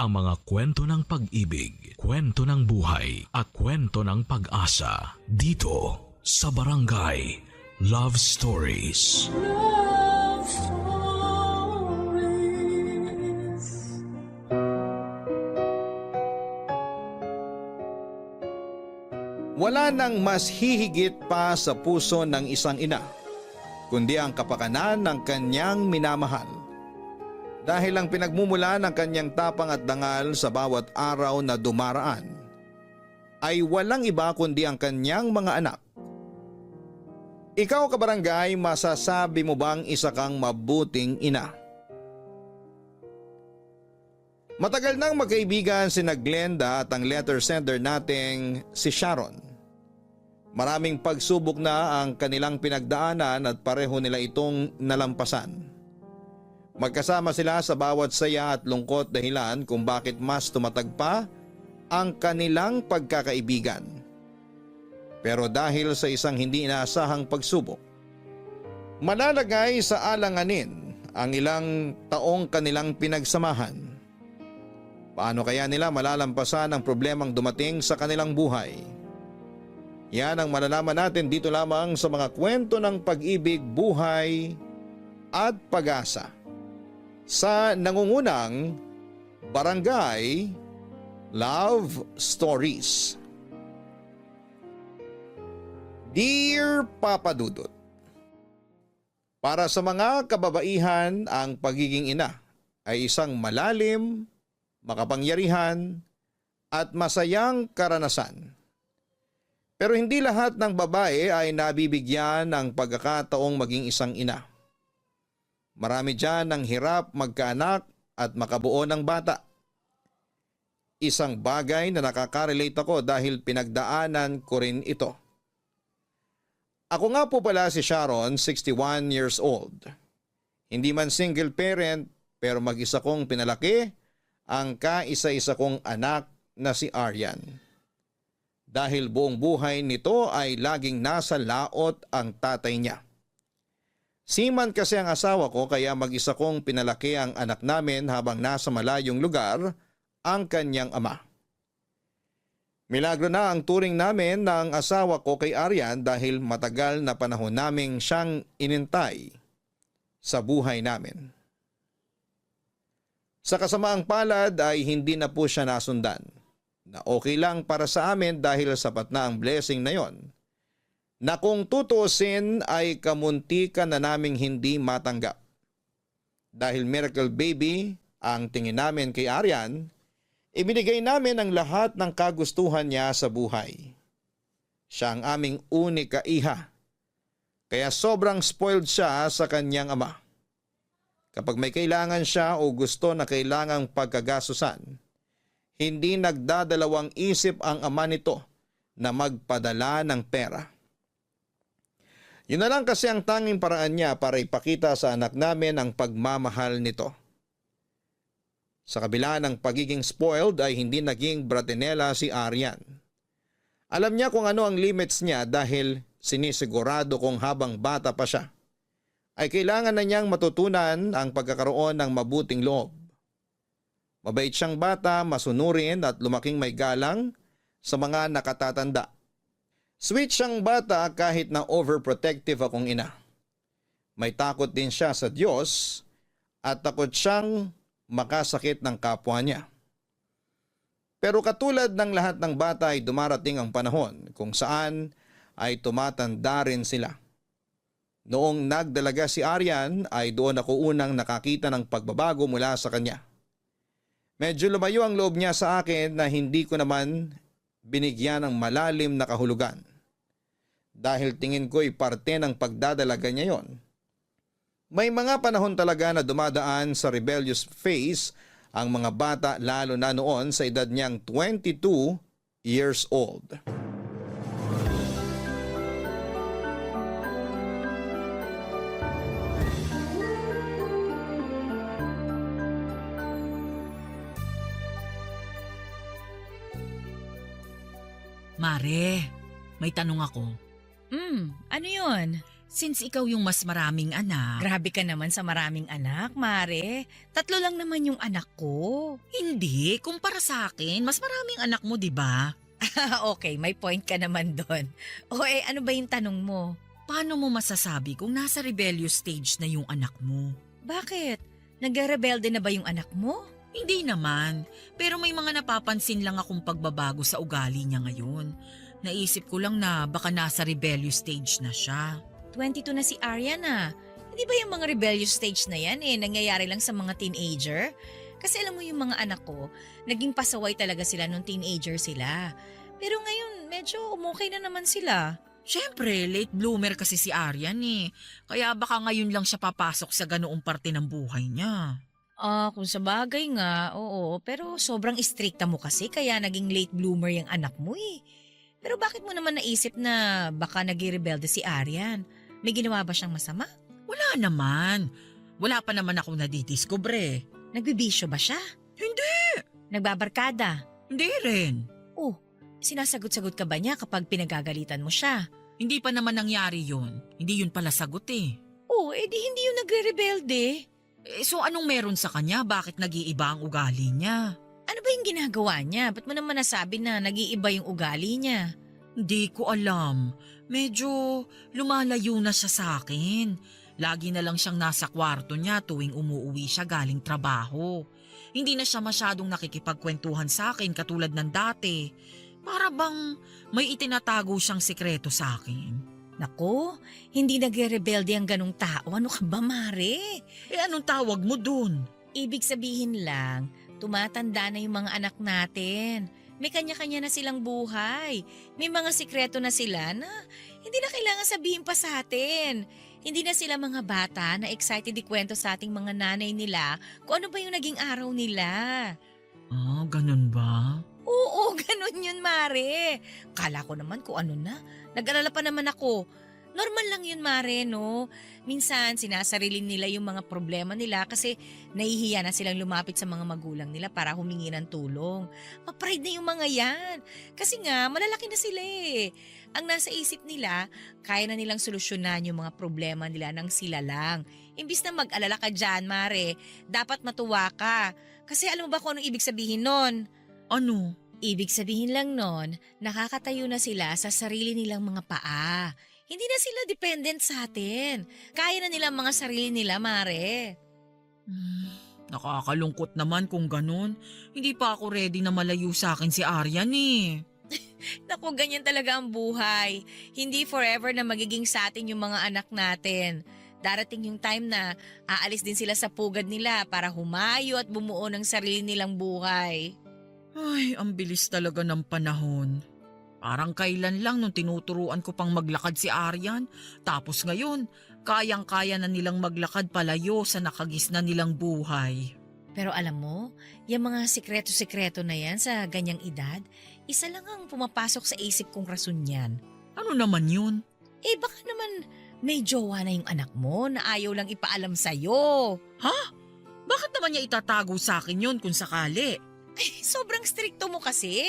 ang mga kwento ng pag-ibig, kwento ng buhay at kwento ng pag-asa dito sa Barangay Love Stories. Love Stories. Wala nang mas hihigit pa sa puso ng isang ina, kundi ang kapakanan ng kanyang minamahal. Dahil ang pinagmumula ng kanyang tapang at dangal sa bawat araw na dumaraan ay walang iba kundi ang kanyang mga anak. Ikaw kabarangay, masasabi mo bang isa kang mabuting ina? Matagal nang magkaibigan sina Glenda at ang letter sender nating si Sharon. Maraming pagsubok na ang kanilang pinagdaanan at pareho nila itong nalampasan. Magkasama sila sa bawat saya at lungkot dahilan kung bakit mas tumatag pa ang kanilang pagkakaibigan. Pero dahil sa isang hindi inaasahang pagsubok, malalagay sa alanganin ang ilang taong kanilang pinagsamahan. Paano kaya nila malalampasan ang problemang dumating sa kanilang buhay? Yan ang malalaman natin dito lamang sa mga kwento ng pag-ibig, buhay at pag-asa sa nangungunang Barangay Love Stories. Dear Papa Dudut, para sa mga kababaihan, ang pagiging ina ay isang malalim, makapangyarihan at masayang karanasan. Pero hindi lahat ng babae ay nabibigyan ng pagkakataong maging isang ina. Marami dyan ang hirap magkaanak at makabuo ng bata. Isang bagay na nakaka-relate ako dahil pinagdaanan ko rin ito. Ako nga po pala si Sharon, 61 years old. Hindi man single parent pero mag-isa kong pinalaki ang kaisa-isa kong anak na si Aryan. Dahil buong buhay nito ay laging nasa laot ang tatay niya. Seaman kasi ang asawa ko kaya mag-isa kong pinalaki ang anak namin habang nasa malayong lugar ang kanyang ama. Milagro na ang turing namin ng asawa ko kay Aryan dahil matagal na panahon naming siyang inintay sa buhay namin. Sa kasamaang palad ay hindi na po siya nasundan. Na okay lang para sa amin dahil sapat na ang blessing na yon, na kung tutuusin ay kamuntikan na naming hindi matanggap. Dahil miracle baby ang tingin namin kay Aryan, ibinigay namin ang lahat ng kagustuhan niya sa buhay. Siya ang aming unika iha, kaya sobrang spoiled siya sa kanyang ama. Kapag may kailangan siya o gusto na kailangang pagkagasusan, hindi nagdadalawang isip ang ama nito na magpadala ng pera. Yun na lang kasi ang tanging paraan niya para ipakita sa anak namin ang pagmamahal nito. Sa kabila ng pagiging spoiled ay hindi naging bratinela si Aryan. Alam niya kung ano ang limits niya dahil sinisigurado kong habang bata pa siya ay kailangan na niyang matutunan ang pagkakaroon ng mabuting loob. Mabait siyang bata, masunurin at lumaking may galang sa mga nakatatanda. Sweet siyang bata kahit na overprotective akong ina. May takot din siya sa Diyos at takot siyang makasakit ng kapwa niya. Pero katulad ng lahat ng bata ay dumarating ang panahon kung saan ay tumatanda rin sila. Noong nagdalaga si Aryan ay doon ako unang nakakita ng pagbabago mula sa kanya. Medyo lumayo ang loob niya sa akin na hindi ko naman binigyan ng malalim na kahulugan. Dahil tingin ko'y parte ng pagdadalaga niya yon. May mga panahon talaga na dumadaan sa rebellious phase ang mga bata lalo na noon sa edad niyang 22 years old. Mare, may tanong ako. Ano yun? Since ikaw yung mas maraming anak, Grabe ka naman sa maraming anak, Mare. 3 lang naman yung anak ko. hindi, kumpara sa akin, mas maraming anak mo, di ba? Okay, may point ka naman doon. O ano ba yung tanong mo? Paano mo masasabi kung nasa rebellious stage na yung anak mo? Bakit? Nagre-rebelde na ba yung anak mo? Hindi naman, pero may mga napapansin lang akong pagbabago sa ugali niya ngayon. Naisip ko lang na baka nasa rebellious stage na siya. 22 na si Aryan ah. Hindi ba yung mga rebellious stage na yan nangyayari lang sa mga teenager? Kasi alam mo yung mga anak ko, naging pasaway talaga sila nung teenager sila. Pero ngayon, medyo umukay na naman sila. Siyempre, late bloomer kasi si Aryan Kaya baka ngayon lang siya papasok sa ganoong parte ng buhay niya. Kung sa bagay nga, oo. Pero sobrang istrikta mo kasi kaya naging late bloomer yung anak mo Pero bakit mo naman naisip na baka nag-rebelde si Aryan? May ginawa ba siyang masama? Wala naman. Wala pa naman ako nadidiskubre. Nagbibisyo ba siya? Hindi. Nagbabarkada? Hindi rin. Oh, sinasagot-sagot ka ba niya kapag pinagagalitan mo siya? Hindi pa naman nangyari yun. Hindi yun pala sagot Oh, di hindi yung nagre-rebelde. So anong meron sa kanya? Bakit nag-iiba ang ugali niya? Ano ba yung ginagawa niya? Ba't mo naman nasabi na nag-iiba yung ugali niya? Hindi ko alam. Medyo lumalayo na siya sa akin. Lagi na lang siyang nasa kwarto niya tuwing umuuwi siya galing trabaho. Hindi na siya masyadong nakikipagkwentuhan sa akin katulad ng dati. Para bang may itinatago siyang sikreto sa akin. Nako, hindi nagre-rebelde ang ganong tao. Ano ka ba, Mare? Anong tawag mo dun? Ibig sabihin lang, tumatanda na yung mga anak natin. May kanya-kanya na silang buhay. May mga sikreto na sila na hindi na kailangan sabihin pa sa atin. Hindi na sila mga bata na excited ikwento sa ating mga nanay nila kung ano ba yung naging araw nila. Ganun ba? Oo, ganun yun, Mare. Kala ko naman kung ano na. Nag-alala pa naman ako. Normal lang yun, Mare, no? Minsan, sinasarili nila yung mga problema nila kasi nahihiya na silang lumapit sa mga magulang nila para humingi ng tulong. Ma-pride na yung mga yan. Kasi nga, malalaki na sila Ang nasa isip nila, kaya na nilang solusyonan yung mga problema nila nang sila lang. Imbis na mag-alala ka dyan, Mare, dapat matuwa ka. Kasi alam mo ba kung anong ibig sabihin nun? Ano? Ibig sabihin lang nun, nakakatayo na sila sa sarili nilang mga paa. Hindi na sila dependent sa atin. Kaya na nila mga sarili nila, Mare. Nakakalungkot naman kung ganun. Hindi pa ako ready na malayo sa akin si Aryan Naku, ganyan talaga ang buhay. Hindi forever na magiging sa atin yung mga anak natin. Darating yung time na aalis din sila sa pugad nila para humayo at bumuo ng sarili nilang buhay. Ay, ang bilis talaga ng panahon. Parang kailan lang nung tinuturuan ko pang maglakad si Aryan. Tapos ngayon, kayang-kaya na nilang maglakad palayo sa nakagisna nilang buhay. Pero alam mo, yung mga sikreto-sikreto na yan sa ganyang edad, isa lang ang pumapasok sa isip kong rason yan. Ano naman yun? Baka naman may jowa na yung anak mo na ayaw lang ipaalam sa'yo. Bakit naman niya itatago sa akin yun kung sakali? Sobrang strikto mo kasi.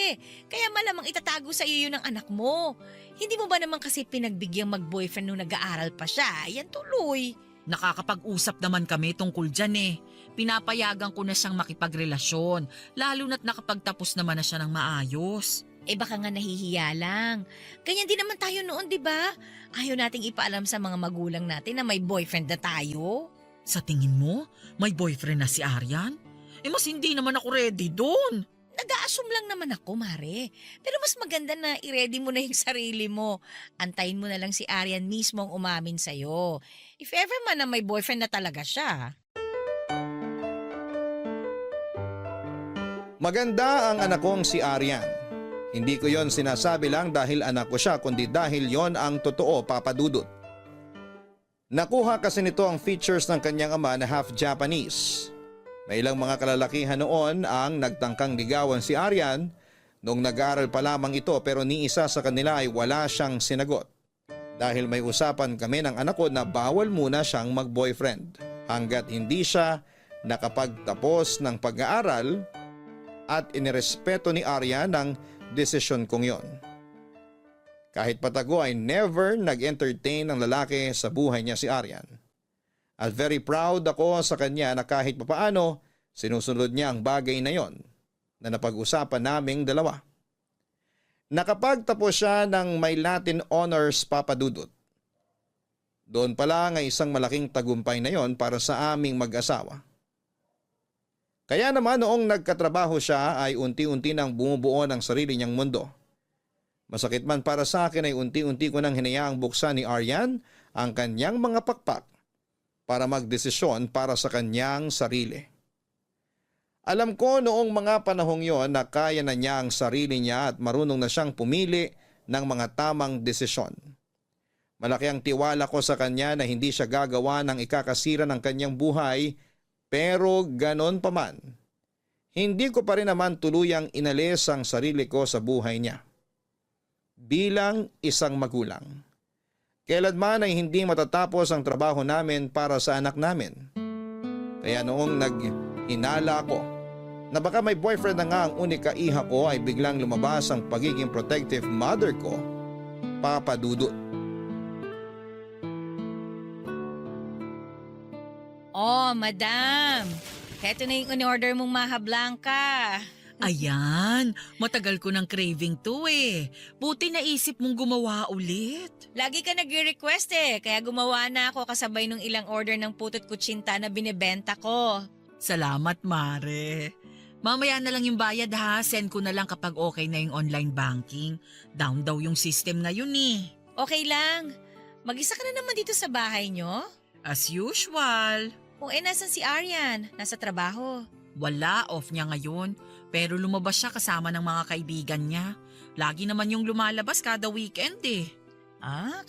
Kaya malamang itatago sa iyo yun ng anak mo. Hindi mo ba naman kasi pinagbigyan mag-boyfriend nung nag-aaral pa siya? Yan tuloy. Nakakapag-usap naman kami tungkol dyan Pinapayagan ko na siyang makipagrelasyon, lalo na't nakapagtapos naman na siya ng maayos. Baka nga nahihiya lang. Ganyan din naman tayo noon, di ba? Ayaw nating ipaalam sa mga magulang natin na may boyfriend na tayo. Sa tingin mo, may boyfriend na si Aryan? Mas hindi naman ako ready doon. Nag-a-assume lang naman ako, Mare. Pero mas maganda na i-ready mo na yung sarili mo. Antayin mo na lang si Aryan mismo ang umamin sa'yo. If ever man na may boyfriend na talaga siya. Maganda ang anak kong si Aryan. Hindi ko yon sinasabi lang dahil anak ko siya kundi dahil yon ang totoo, Papa Dudut. Nakuha kasi nito ang features ng kanyang ama na half Japanese. May ilang mga kalalakihan noon ang nagtangkang ligawan si Aryan noong nag-aaral pa lamang ito pero ni isa sa kanila ay wala siyang sinagot. Dahil may usapan kami ng anak ko na bawal muna siyang mag-boyfriend hanggat hindi siya nakapagtapos ng pag-aaral at inirespeto ni Aryan ang desisyon kong yon. Kahit patago ay never nag-entertain ng lalaki sa buhay niya si Aryan. At very proud ako sa kanya na kahit papaano sinusunod niya ang bagay na yon na napag-usapan naming dalawa. Nakapagtapos siya ng may Latin Honors Papa Dudut. Doon pa lang ay isang malaking tagumpay na yon para sa aming mag-asawa. Kaya naman noong nagkatrabaho siya ay unti-unti nang bumubuo ng sarili niyang mundo. Masakit man para sa akin ay unti-unti ko nang hinayaang buksan ni Aryan ang kanyang mga pakpak para magdesisyon para sa kanyang sarili. Alam ko noong mga panahong yon na kaya na niya ang sarili niya at marunong na siyang pumili ng mga tamang desisyon. Malaki ang tiwala ko sa kanya na hindi siya gagawa ng ikakasira ng kanyang buhay, pero ganon pa man, hindi ko pa rin naman tuluyang inalis ang sarili ko sa buhay niya. Bilang isang magulang, kailanman ay hindi matatapos ang trabaho namin para sa anak namin. Kaya noong nag-inala ako na baka may boyfriend na nga ang unika iha ko ay biglang lumabas ang pagiging protective mother ko, Papa Dudut. Oh, madam. Heto na yung in-order mong maha blanca. Ayan, matagal ko ng craving to eh. Buti naisip mong gumawa ulit. Lagi ka nag-request kaya gumawa na ako kasabay nung ilang order ng putot kutsinta na binebenta ko. Salamat, Mare. Mamaya na lang yung bayad ha, send ko na lang kapag okay na yung online banking. Down daw yung system na yun eh. Okay lang. Mag-isa ka na naman dito sa bahay nyo? As usual. O nasan si Aryan? Nasa trabaho. Wala, off niya ngayon. Pero lumabas siya kasama ng mga kaibigan niya. Lagi naman yung lumalabas kada weekend eh.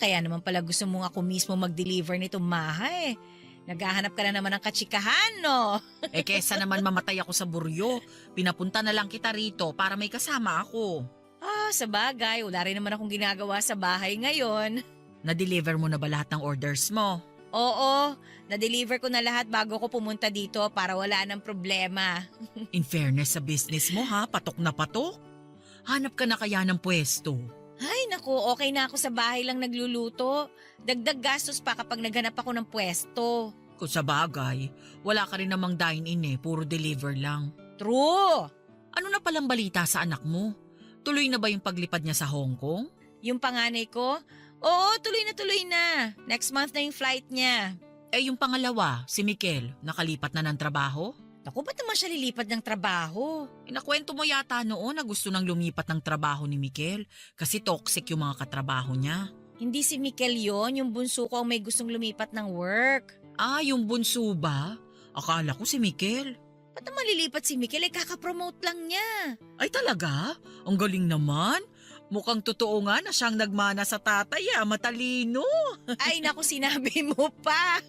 Kaya naman pala gusto mong ako mismo mag-deliver nitong maha eh. Naghahanap ka na naman ng katsikahan, no? Kesa naman mamatay ako sa buryo. Pinapunta na lang kita rito para may kasama ako. Sa bagay, wala rin naman akong ginagawa sa bahay ngayon. Na-deliver mo na ba lahat ng orders mo? Oo, na-deliver ko na lahat bago ko pumunta dito para wala ng problema. In fairness sa business mo ha, patok na patok. Hanap ka na kaya ng pwesto. Ay naku, okay na ako sa bahay lang nagluluto. Dagdag gastos pa kapag naghanap ako ng pwesto. Kung sa bagay, wala ka rin namang dine-in eh, puro deliver lang. True! Ano na palang balita sa anak mo? Tuloy na ba yung paglipad niya sa Hong Kong? Yung panganay ko? Oo, tuloy na. Next month na yung flight niya. Yung pangalawa, si Mikel, nakalipat na ng trabaho? Naku, ba't naman siya lilipat ng trabaho? Nakwento mo yata noon na gusto nang lumipat ng trabaho ni Mikel kasi toxic yung mga katrabaho niya. Hindi si Mikel yon, yung bunso ko ang may gustong lumipat ng work. Yung bunso ba? Akala ko si Mikel. Ba't naman lilipat si Mikel? Kakapromote lang niya. Ay talaga? Ang galing naman. Mukhang totoo nga na siyang nagmana sa tatay matalino. Ay naku, sinabi mo pa.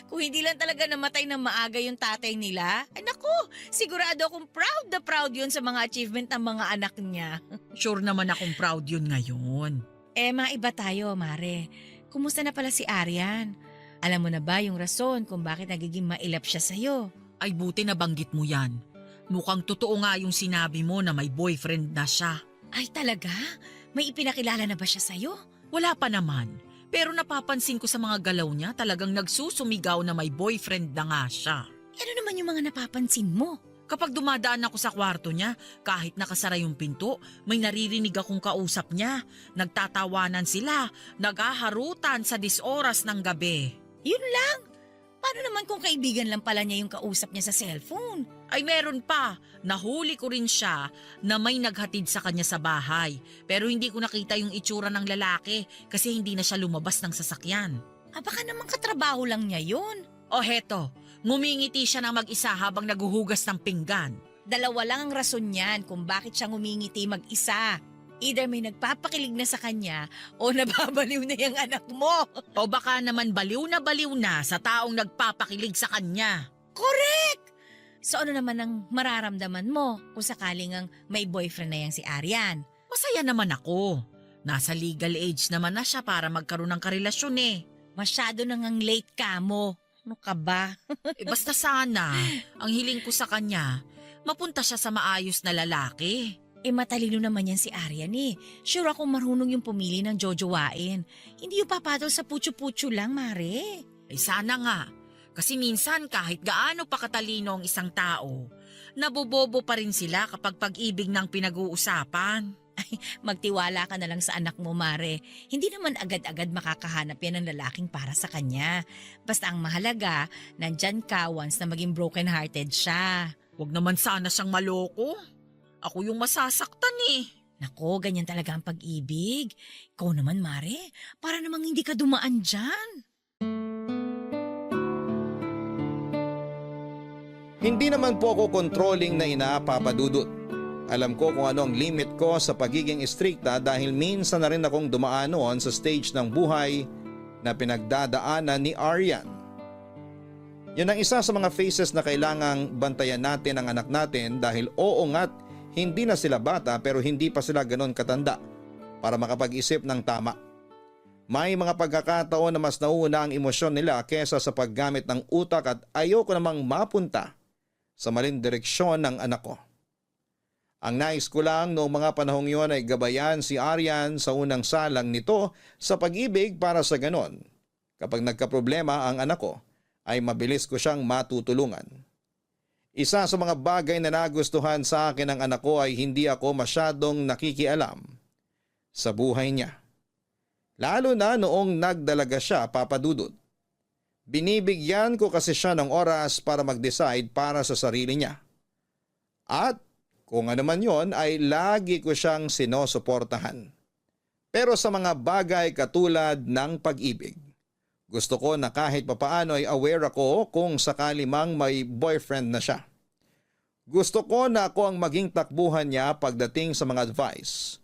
Kung hindi lang talaga namatay ng maaga yung tatay nila, ay naku, sigurado akong proud na proud yun sa mga achievement ng mga anak niya. Sure naman akong proud yun ngayon. Maiba tayo, Mare. Kumusta na pala si Aryan? Alam mo na ba yung rason kung bakit nagiging mailap siya sa'yo? Ay buti na banggit mo yan. Mukhang totoo nga yung sinabi mo na may boyfriend na siya. Ay talaga? May ipinakilala na ba siya sa'yo? Wala pa naman. Pero napapansin ko sa mga galaw niya talagang nagsusumigaw na may boyfriend na nga siya. Ano naman yung mga napapansin mo? Kapag dumadaan ako sa kwarto niya, kahit nakasara yung pinto, may naririnig akong kausap niya. Nagtatawanan sila, naghaharutan sa 10 oras ng gabi. Yun lang? Paano naman kung kaibigan lang pala niya yung kausap niya sa cellphone? Ay meron pa, nahuli ko rin siya na may naghatid sa kanya sa bahay. Pero hindi ko nakita yung itsura ng lalaki kasi hindi na siya lumabas ng sasakyan. Baka naman katrabaho lang niya yun. O heto, ngumingiti siya ng mag-isa habang naguhugas ng pinggan. Dalawa lang ang rason niyan kung bakit siya ngumingiti mag-isa. Either may nagpapakilig na sa kanya o nababaliw na yung anak mo. O baka naman baliw na sa taong nagpapakilig sa kanya. Correct! So ano naman ang mararamdaman mo kung sakaling ang may boyfriend na yang si Aryan? Masaya naman ako. Nasa legal age naman na siya para magkaroon ng karelasyon eh. Masyado nang ang late ka mo. Ano ka ba? Basta sana, ang hiling ko sa kanya, mapunta siya sa maayos na lalaki. Matalino naman yan si Aryan eh. Sure ako marunong yung pumili ng jojowain. Hindi yung papatol sa putyo-putyo lang, Mare. Ay sana nga. Kasi minsan kahit gaano pa katalino ang isang tao, nabobobo pa rin sila kapag pag-ibig ng pinag-uusapan. Magtiwala ka na lang sa anak mo, Mare. Hindi naman agad-agad makakahanap yan ng lalaking para sa kanya. Basta ang mahalaga, nandyan ka once na maging broken-hearted siya. Huwag naman sana siyang maloko. Ako yung masasaktan eh. Nako, ganyan talaga ang pag-ibig. Ikaw naman, Mare, para namang hindi ka dumaan dyan. Hindi naman po ako controlling na ina, Papa Dudut. Alam ko kung ano ang limit ko sa pagiging istrikta dahil minsan na rin akong dumaan noon sa stage ng buhay na pinagdadaanan ni Aryan. Yan ang isa sa mga phases na kailangang bantayan natin ang anak natin dahil oo nga't hindi na sila bata pero hindi pa sila ganon katanda para makapag-isip ng tama. May mga pagkakataon na mas nauuna ang emosyon nila kesa sa paggamit ng utak at ayoko namang mapunta sa maling direksyon ng anak ko. Ang nais ko lang noong mga panahong yon ay gabayan si Aryan sa unang salang nito sa pag-ibig para sa ganon. Kapag nagkaproblema ang anak ko ay mabilis ko siyang matutulungan. Isa sa mga bagay na nagustuhan sa akin ng anak ko ay hindi ako masyadong nakikialam sa buhay niya. Lalo na noong nagdalaga siya, Papa Dudut. Binibigyan ko kasi siya ng oras para mag-decide para sa sarili niya. At kung ano man yon ay lagi ko siyang sinusuportahan. Pero sa mga bagay katulad ng pag-ibig, gusto ko na kahit papaano ay aware ako kung sakali mang may boyfriend na siya. Gusto ko na ako ang maging takbuhan niya pagdating sa mga advice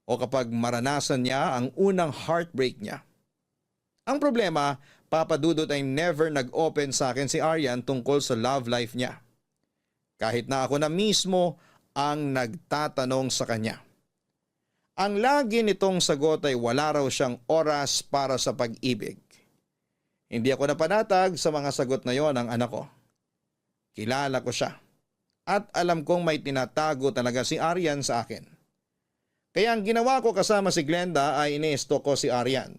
o kapag maranasan niya ang unang heartbreak niya. Ang problema, Papa Dudut, ay never nag-open sa akin si Aryan tungkol sa love life niya. Kahit na ako na mismo ang nagtatanong sa kanya. Ang lagi nitong sagot ay wala raw siyang oras para sa pag-ibig. Hindi ako napanatag sa mga sagot na yon ng anak ko. Kilala ko siya. At alam kong may tinatago talaga si Aryan sa akin. Kaya ang ginawa ko kasama si Glenda ay inesto ko si Aryan.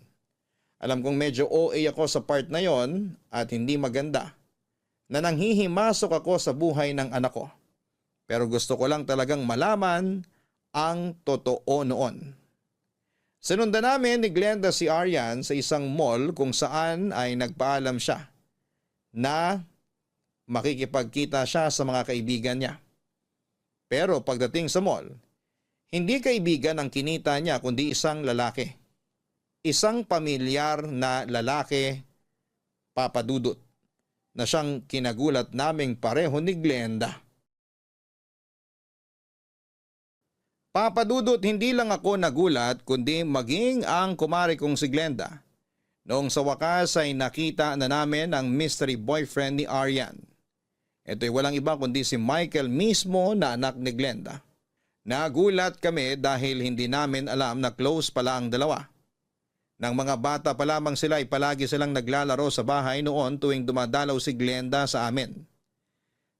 Alam kong medyo OA ako sa part na yon at hindi maganda. Na nanghihimasok ako sa buhay ng anak ko. Pero gusto ko lang talagang malaman ang totoo noon. Sinundan namin ni Glenda si Aryan sa isang mall kung saan ay nagpaalam siya na makikipagkita siya sa mga kaibigan niya. Pero pagdating sa mall, hindi kaibigan ang kinita niya kundi isang lalaki. Isang pamilyar na lalaki, Papa Dudut, na siyang kinagulat naming pareho ni Glenda. Papa Dudut, hindi lang ako nagulat kundi maging ang kumari kong si Glenda. Noong sa wakas ay nakita na namin ang mystery boyfriend ni Aryan. Ito'y walang iba kundi si Michael mismo na anak ni Glenda. Nagulat kami dahil hindi namin alam na close pala ang dalawa. Nang mga bata pa lamang sila ay palagi silang naglalaro sa bahay noon tuwing dumadalaw si Glenda sa amin.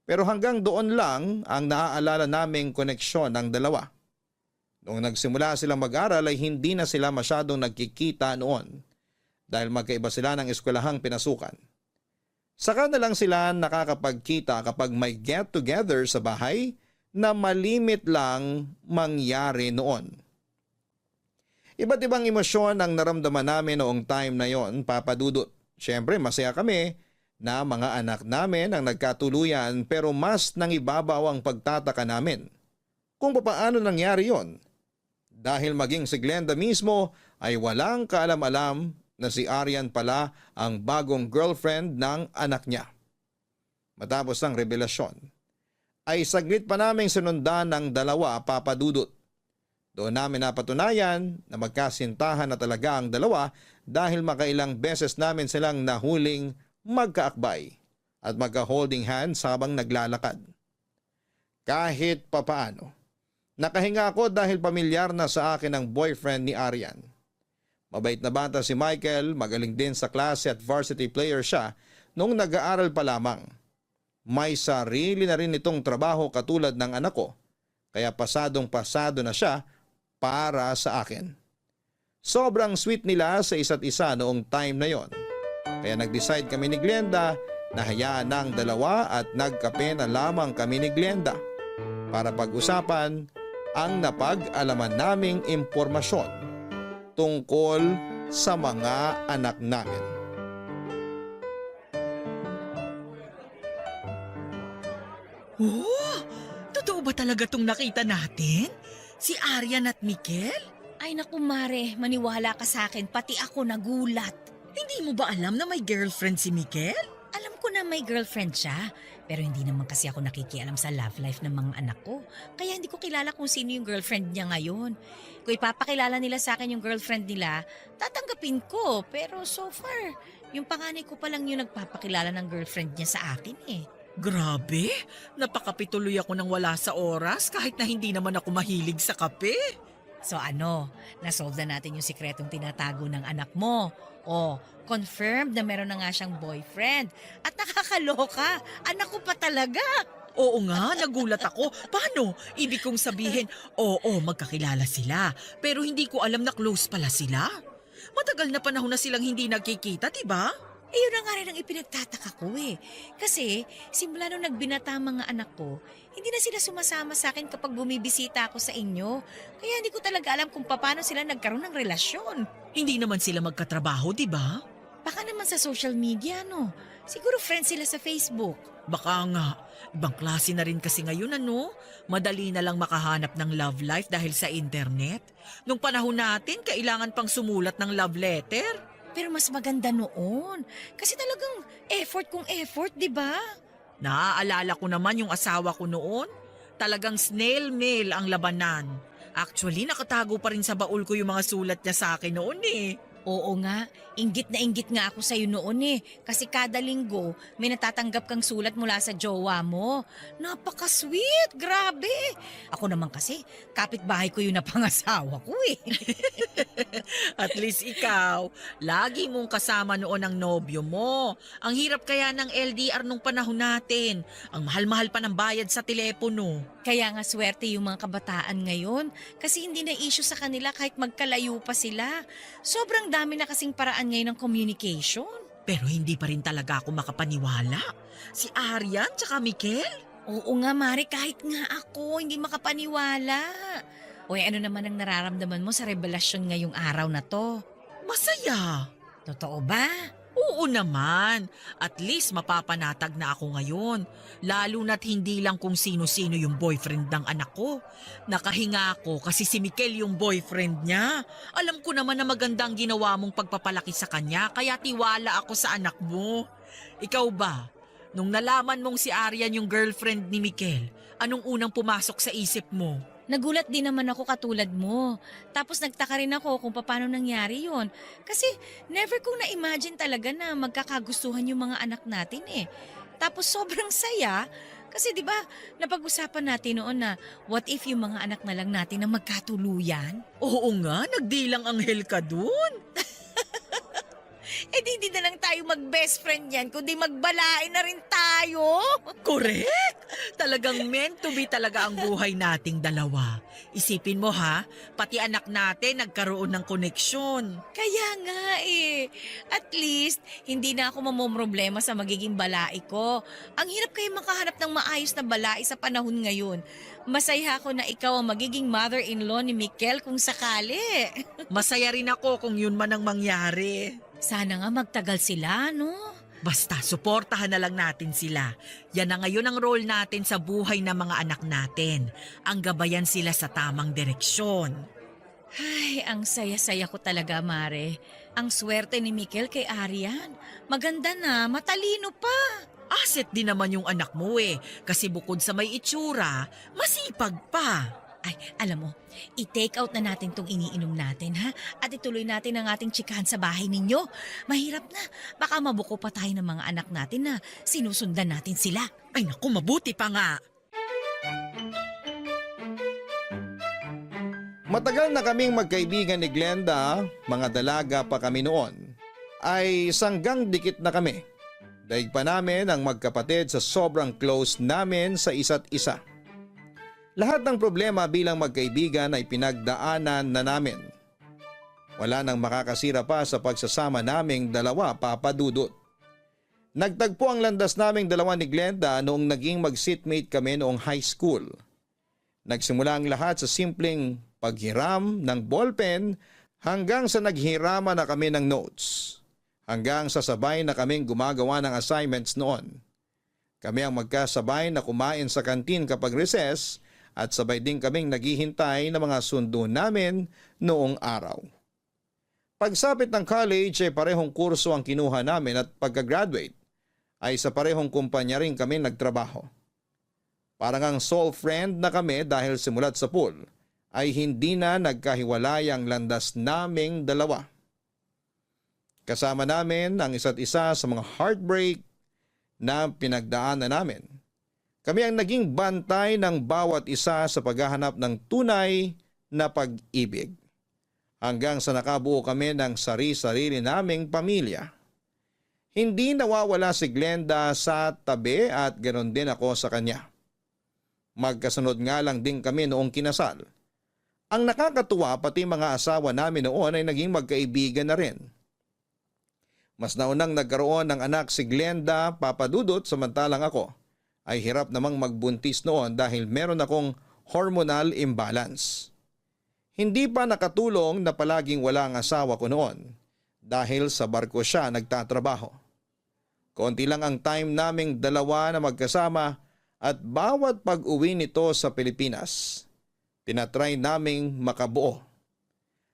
Pero hanggang doon lang ang naaalala naming koneksyon ng dalawa. Noong nagsimula silang mag-aral ay hindi na sila masyadong nagkikita noon dahil magkaiba sila ng eskwelahang pinasukan. Saka na lang sila nakakapagkita kapag may get-together sa bahay na malimit lang mangyari noon. Iba't ibang emosyon ang naramdaman namin noong time na yon, Papa Dudut. Siyempre masaya kami na mga anak namin ang nagkatuluyan pero mas nangibabaw ang pagtataka namin kung paano nangyari yon. Dahil maging si Glenda mismo ay walang kaalam-alam na si Aryan pala ang bagong girlfriend ng anak niya. Matapos ang revelasyon, ay saglit pa naming sinundan ng dalawa, Papa Dudut. Doon namin napatunayan na magkasintahan na talaga ang dalawa dahil makailang beses namin silang nahuling magkaakbay at magka-holding hands habang naglalakad. Kahit papaano, nakahinga ako dahil pamilyar na sa akin ang boyfriend ni Aryan. Mabait na bata si Michael, magaling din sa klase at varsity player siya noong nag-aaral pa lamang. May sarili na rin itong trabaho katulad ng anak ko Kaya pasadong-pasado na siya para sa akin. Sobrang sweet nila sa isa't isa noong time na yon. Kaya nag-decide kami ni Glenda na hayaan ng dalawa at nagkape na lamang kami ni Glenda para pag-usapan ang napag-alaman naming impormasyon tungkol sa mga anak namin. Oh, totoo ba talaga tong nakita natin? Si Aryan at Mikel? Ay naku Mare, maniwala ka sa akin, pati ako nagulat. Hindi mo ba alam na may girlfriend si Mikel? Alam ko na may girlfriend siya, pero hindi naman kasi ako nakikialam sa love life ng mga anak ko. Kaya hindi ko kilala kung sino yung girlfriend niya ngayon. Kung ipapakilala nila sa akin yung girlfriend nila, tatanggapin ko. Pero so far, yung panganay ko pa lang yung nagpapakilala ng girlfriend niya sa akin eh. Grabe, napakapituloy ako nang wala sa oras kahit na hindi naman ako mahilig sa kape. So ano, nasolve na natin yung sikretong tinatago ng anak mo. O, confirmed na meron na nga siyang boyfriend. At nakakaloka, anak ko pa talaga. Oo nga, nagulat ako. Paano? Ibig kong sabihin, oo, magkakilala sila. Pero hindi ko alam na close pala sila. Matagal na panahon na silang hindi nagkikita, diba? Yun na nga rin ang ipinagtataka ko eh. Kasi simula nung nagbinata ang mga anak ko, hindi na sila sumasama sa akin kapag bumibisita ako sa inyo. Kaya hindi ko talaga alam kung paano sila nagkaroon ng relasyon. Hindi naman sila magkatrabaho, diba? Baka naman sa social media, no? Siguro friends sila sa Facebook. Baka nga. Ibang klase na rin kasi ngayon, ano? Madali na lang makahanap ng love life dahil sa internet. Nung panahon natin, kailangan pang sumulat ng love letter. Pero mas maganda noon. Kasi talagang effort kung effort, di ba? Naaalala ko naman yung asawa ko noon. Talagang snail mail ang labanan. Actually, nakatago pa rin sa baul ko yung mga sulat niya sa akin noon eh. Oo nga, inggit na inggit nga ako sa'yo noon eh. Kasi kada linggo, may natatanggap kang sulat mula sa jowa mo. Napaka-sweet, grabe. Ako naman kasi, kapitbahay ko yung napangasawa ko eh. At least ikaw, lagi mong kasama noon ang nobyo mo. Ang hirap kaya ng LDR nung panahon natin. Ang mahal-mahal pa ng bayad sa telepono. Kaya nga swerte yung mga kabataan ngayon kasi hindi na issue sa kanila kahit magkalayo pa sila. Sobrang dami na kasing paraan ngayon ng communication. Pero hindi pa rin talaga ako makapaniwala. Si Aryan tsaka Mikel? Oo nga Mari, kahit nga ako hindi makapaniwala. Uy, ano naman ang nararamdaman mo sa revelasyon ngayong araw na to? Masaya. Totoo ba? Oo naman. At least mapapanatag na ako ngayon. Lalo na't hindi lang kung sino-sino yung boyfriend ng anak ko. Nakahinga ako kasi si Mikel yung boyfriend niya. Alam ko naman na magandang ginawa mong pagpapalaki sa kanya kaya tiwala ako sa anak mo. Ikaw ba? Nung nalaman mong si Aryan yung girlfriend ni Mikel, anong unang pumasok sa isip mo? Nagulat din naman ako katulad mo. Tapos nagtaka rin ako kung paano nangyari yon. Kasi never kong na-imagine talaga na magkakagustuhan yung mga anak natin eh. Tapos sobrang saya. Kasi di ba napag-usapan natin noon na what if yung mga anak na lang natin na magkatuluyan? Oo nga, nagdilang anghel ka dun. Eh di na lang tayo mag-best friend yan, kundi magbalain na rin tayo. Correct! Talagang meant to be talaga ang buhay nating dalawa. Isipin mo ha, pati anak natin nagkaroon ng koneksyon. Kaya nga eh. At least, hindi na ako mamomroblema sa magiging balai ko. Ang hirap kayo makahanap ng maayos na balai sa panahon ngayon. Masaya ako na ikaw ang magiging mother-in-law ni Mikel kung sakali. Masaya rin ako kung yun man ang mangyari. Sana nga magtagal sila, no? Basta suportahan na lang natin sila. Yan na ngayon ang role natin sa buhay ng mga anak natin. Ang gabayan sila sa tamang direksyon. Ay, ang saya-saya ko talaga, Mare. Ang swerte ni Mikel kay Aryan. Maganda na, matalino pa. Asset din naman yung anak mo eh. Kasi bukod sa may itsura, masipag pa. Ay, alam mo, i-take out na natin tong iniinom natin, ha? At ituloy natin ang ating tsikahan sa bahay ninyo. Mahirap na. Baka mabuko pa tayo ng mga anak natin na sinusundan natin sila. Ay naku, mabuti pa nga. Matagal na kaming magkaibigan ni Glenda, mga dalaga pa kami noon, ay sanggang dikit na kami. Daig pa namin ang magkapatid sa sobrang close namin sa isa't isa. Lahat ng problema bilang magkaibigan ay pinagdaanan na namin. Wala nang makakasira pa sa pagsasama naming dalawa, Papa Dudut. Nagtagpo ang landas naming dalawa ni Glenda noong naging mag-seatmate kami noong high school. Nagsimula ang lahat sa simpleng paghiram ng ballpen hanggang sa naghirama na kami ng notes. Hanggang sa sabay na kaming gumagawa ng assignments noon. Kami ang magkasabay na kumain sa kantin kapag recess at sabay din kaming naghihintay ng mga sundo namin noong araw. Pagsapit ng college ay parehong kurso ang kinuha namin at pagka-graduate ay sa parehong kumpanya rin kami nagtrabaho. Parang ang soul friend na kami dahil simulat sa pool ay hindi na nagkahiwalay ang landas naming dalawa. Kasama namin ang isa't isa sa mga heartbreak na pinagdaanan namin. Kami ang naging bantay ng bawat isa sa paghahanap ng tunay na pag-ibig. Hanggang sa nakabuo kami ng sari-sarili naming pamilya. Hindi nawawala si Glenda sa tabi at ganoon din ako sa kanya. Magkasunod nga lang din kami noong kinasal. Ang nakakatuwa pati mga asawa namin noon ay naging magkaibigan na rin. Mas naunang nagkaroon ng anak si Glenda, Papa Dudut, samantalang ako ay hirap namang magbuntis noon dahil meron akong hormonal imbalance. Hindi pa nakatulong na palaging wala ang asawa ko noon dahil sa barko siya nagtatrabaho. Konti lang ang time naming dalawa na magkasama at bawat pag-uwi nito sa Pilipinas, tinatry naming makabuo.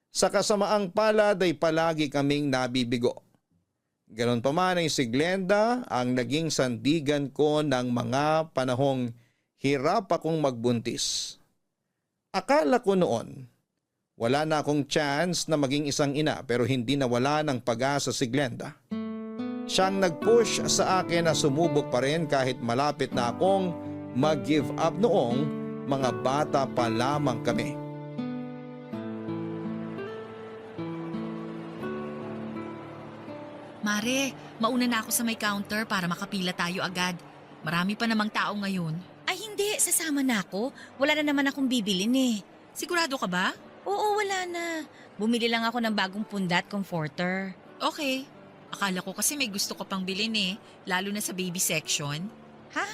Sa kasamaang palad ay palagi kaming nabibigo. Ganon pa man ay si Glenda ang naging sandigan ko ng mga panahong hirap akong magbuntis. Akala ko noon, wala na akong chance na maging isang ina pero hindi nawala ng pag-asa si Glenda. Siyang nag-push sa akin na sumubok pa rin kahit malapit na akong mag-give up noong mga bata pa lamang kami. Mare, mauna na ako sa may counter para makapila tayo agad. Marami pa namang tao ngayon. Ay hindi, sasama na ako. Wala na naman akong bibilin eh. Sigurado ka ba? Oo, wala na. Bumili lang ako ng bagong pundat comforter. Okay. Akala ko kasi may gusto ko pang bilhin eh, lalo na sa baby section. Ha?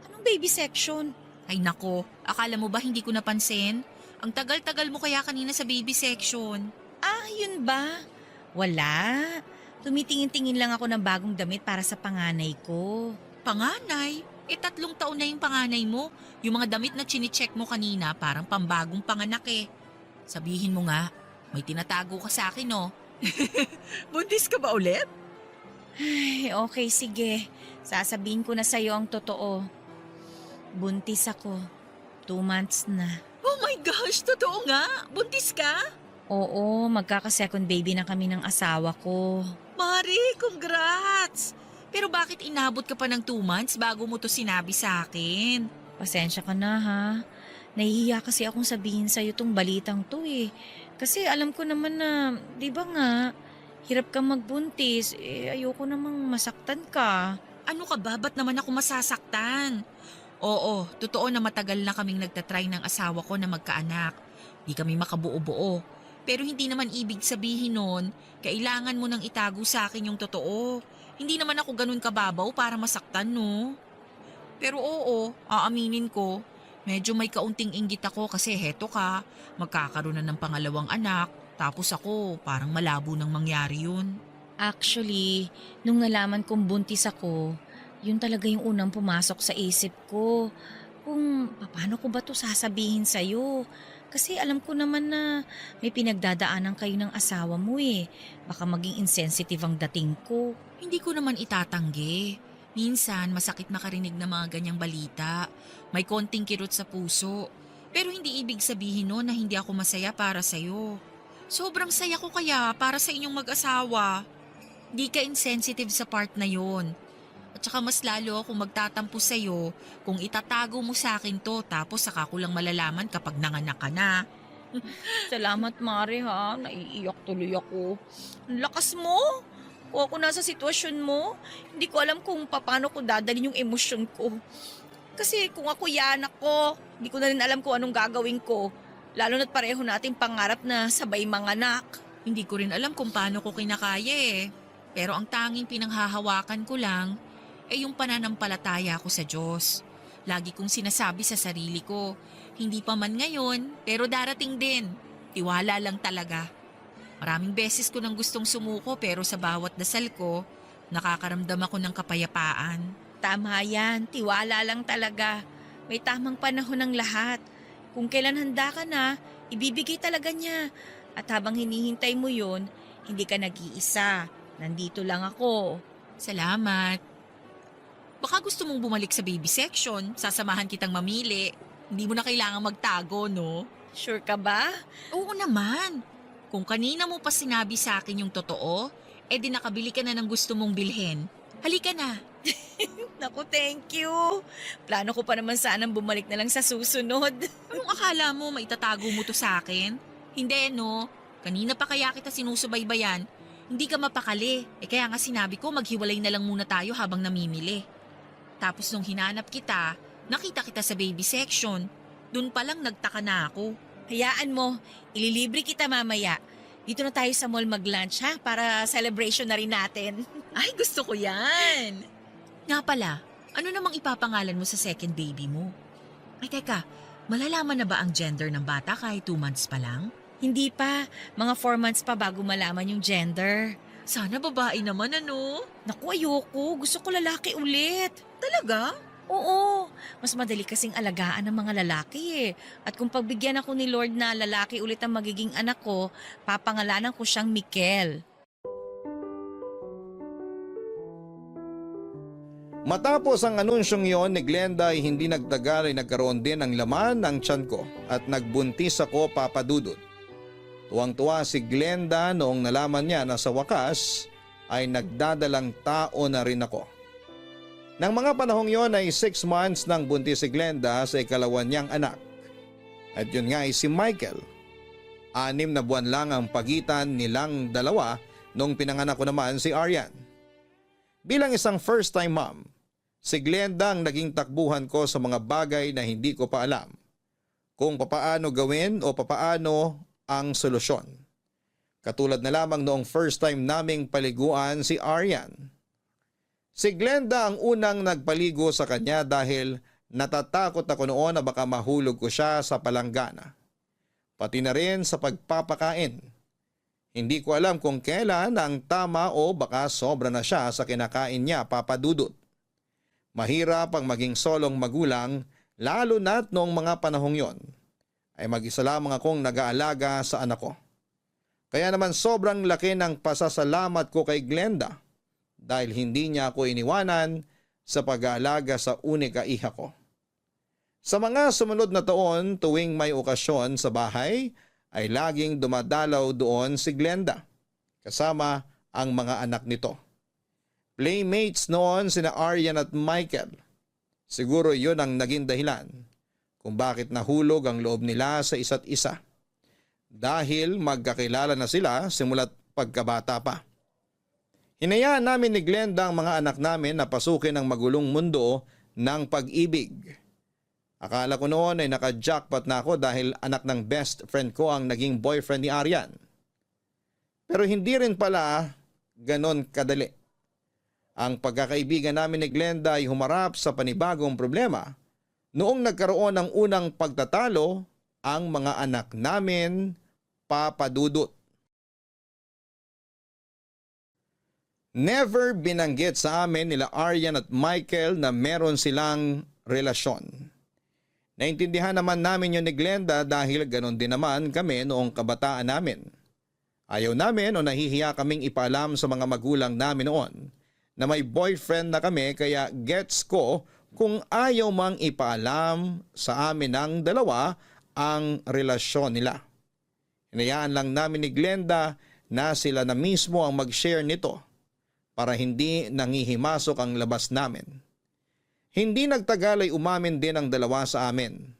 Anong baby section? Ay nako, akala mo ba hindi ko napansin? Ang tagal-tagal mo kaya kanina sa baby section. Ah, yun ba? Wala. Tumitingin-tingin lang ako ng bagong damit para sa panganay ko. Panganay? 3 taon na yung panganay mo. Yung mga damit na chine-check mo kanina parang pambagong panganak eh. Sabihin mo nga, may tinatago ka sa akin oh. Buntis ka ba ulit? Ay, okay, sige. Sasabihin ko na sa'yo ang totoo. Buntis ako. 2 months na. Oh my gosh, totoo nga? Buntis ka? Oo, magkaka-second baby na kami ng asawa ko. Mari, congrats! Pero bakit inabot ka pa ng 2 months bago mo to sinabi sa akin? Pasensya ka na ha. Nahihiya kasi akong sabihin sa'yo tong balitang to eh. Kasi alam ko naman na, di ba nga, hirap kang magbuntis, ayoko namang masaktan ka. Ano ka ba? Ba't naman ako masasaktan? Oo, totoo na matagal na kaming nagtatry ng asawa ko na magkaanak. Di kami makabuo-buo. Pero hindi naman ibig sabihin nun, kailangan mo nang itago sa akin yung totoo. Hindi naman ako ganun kababaw para masaktan, no? Pero oo, aaminin ko, medyo may kaunting inggit ako kasi heto ka, magkakaroon na ng pangalawang anak, tapos ako parang malabo nang mangyari yun. Actually, nung nalaman kong buntis ako, yun talaga yung unang pumasok sa isip ko. Kung paano ko ba to sasabihin sa'yo? Kasi alam ko naman na may pinagdadaanan kayo ng asawa mo eh. Baka maging insensitive ang dating ko. Hindi ko naman itatanggi. Minsan masakit makarinig ng mga ganyang balita. May konting kirot sa puso. Pero hindi ibig sabihin no na hindi ako masaya para sa'yo. Sobrang saya ko kaya para sa inyong mag-asawa. Di ka insensitive sa part na yon. At saka mas lalo akong magtatampo sa'yo kung itatago mo sa akin to tapos saka ko lang malalaman kapag nanganak ka na. Salamat Mare ha, naiiyak tuloy ako. Ang lakas mo! Kung ako nasa sitwasyon mo, hindi ko alam kung paano ko dadalhin yung emosyon ko. Kasi kung ako yan ako, hindi ko na rin alam kung anong gagawin ko. Lalo na't pareho nating pangarap na sabay manganak. Hindi ko rin alam kung paano ko kinakaya eh. Pero ang tanging pinanghahawakan ko lang ay yung pananampalataya ko sa Diyos. Lagi kong sinasabi sa sarili ko, hindi pa man ngayon, pero darating din. Tiwala lang talaga. Maraming beses ko nang gustong sumuko pero sa bawat dasal ko, nakakaramdam ako ng kapayapaan. Tama yan, tiwala lang talaga. May tamang panahon ng lahat. Kung kailan handa ka na, ibibigay talaga niya. At habang hinihintay mo yun, hindi ka nag-iisa. Nandito lang ako. Salamat. Baka gusto mong bumalik sa baby section, sasamahan kitang mamili. Hindi mo na kailangang magtago, no? Sure ka ba? Oo naman. Kung kanina mo pa sinabi sa akin yung totoo, di nakabili ka na ng gusto mong bilhin. Halika na. Naku, thank you. Plano ko pa naman sanang bumalik na lang sa susunod. Anong akala mo maitatago mo to sa akin? Hindi, no? Kanina pa kaya kita sinusubaybayan. Hindi ka mapakali. Kaya nga sinabi ko maghiwalay na lang muna tayo habang namimili. Tapos nung hinanap kita, nakita kita sa baby section. Doon pa lang nagtaka na ako. Hayaan mo, ililibre kita mamaya. Dito na tayo sa mall mag-lunch ha, para celebration na rin natin. Ay, gusto ko yan. Nga pala, ano namang ipapangalan mo sa second baby mo? Ay, teka, malalaman na ba ang gender ng bata kahit 2 months pa lang? Hindi pa, mga 4 months pa bago malaman yung gender. Sana babae naman, ano? Naku, ayoko. Gusto ko lalaki ulit. Talaga? Oo, mas madali kasing alagaan ng mga lalaki eh. At kung pagbigyan ako ni Lord na lalaki ulit ang magiging anak ko, papangalanan ko siyang Mikel. Matapos ang anunsyong yon ni Glenda ay hindi nagtagal ay nagkaroon din ng laman ng tiyan ko at nagbuntis ako, Papa Dudut. Tuwang-tuwa si Glenda noong nalaman niya na sa wakas ay nagdadalang tao na rin ako. Nang mga panahong yon ay 6 months nang buntis si Glenda sa ikalawan niyang anak. At yun nga ay si Michael. 6 na buwan lang ang pagitan nilang dalawa nung pinanganak ko naman si Aryan. Bilang isang first-time mom, si Glenda ang naging takbuhan ko sa mga bagay na hindi ko pa alam. Kung papaano gawin o papaano ang solusyon. Katulad na lamang noong first time naming paliguan si Aryan. Si Glenda ang unang nagpaligo sa kanya dahil natatakot ako noon na baka mahulog ko siya sa palanggana. Pati na rin sa pagpapakain. Hindi ko alam kung kailan ang tama o baka sobra na siya sa kinakain niya, Papa Dudut. Mahirap ang maging solong magulang lalo na't noong mga panahong yon ay mag-isa lamang akong nag-aalaga sa anak ko. Kaya naman sobrang laki ng pasasalamat ko kay Glenda dahil hindi niya ako iniwanan sa pag-aalaga sa unika iha ko. Sa mga sumunod na taon tuwing may okasyon sa bahay ay laging dumadalaw doon si Glenda kasama ang mga anak nito. Playmates noon sina Aryan at Michael. Siguro yun ang naging dahilan kung bakit nahulog ang loob nila sa isa't isa. Dahil magkakilala na sila simula't pagkabata pa. Hinayaan namin ni Glenda ang mga anak namin na pasukin ang magulong mundo ng pag-ibig. Akala ko noon ay naka-jackpot na ako dahil anak ng best friend ko ang naging boyfriend ni Aryan. Pero hindi rin pala ganon kadali. Ang pagkakaibigan namin ni Glenda ay humarap sa panibagong problema noong nagkaroon ng unang pagtatalo ang mga anak namin, Papa Dudut. Never binanggit sa amin nila Aryan at Michael na meron silang relasyon. Naintindihan naman namin yun ni Glenda dahil ganon din naman kami noong kabataan namin. Ayaw namin o nahihiya kaming ipaalam sa mga magulang namin noon na may boyfriend na kami kaya gets ko kung ayaw mang ipaalam sa amin ng dalawa ang relasyon nila. Hinayaan lang namin ni Glenda na sila na mismo ang mag-share nito para hindi nangihimasok ang labas namin. Hindi nagtagal ay umamin din ang dalawa sa amin.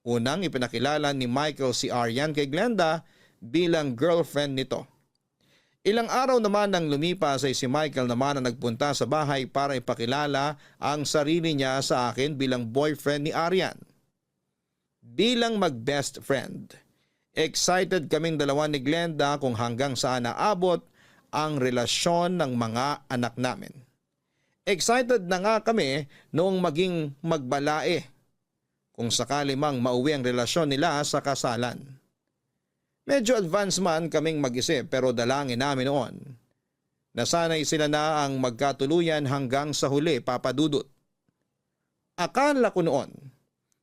Unang ipinakilala ni Michael si Aryan kay Glenda bilang girlfriend nito. Ilang araw naman nang lumipas ay si Michael naman ang nagpunta sa bahay para ipakilala ang sarili niya sa akin bilang boyfriend ni Arian. Bilang mag-best friend, excited kaming dalawa ni Glenda kung hanggang saan naabot ang relasyon ng mga anak namin. Excited na nga kami noong maging magbalae kung sakali mang mauwi ang relasyon nila sa kasalan. Medyo advance man kaming mag-isip pero dalangin namin noon na sana'y sila na ang magkatuluyan hanggang sa huli, Papa Dudut. Akala ko noon,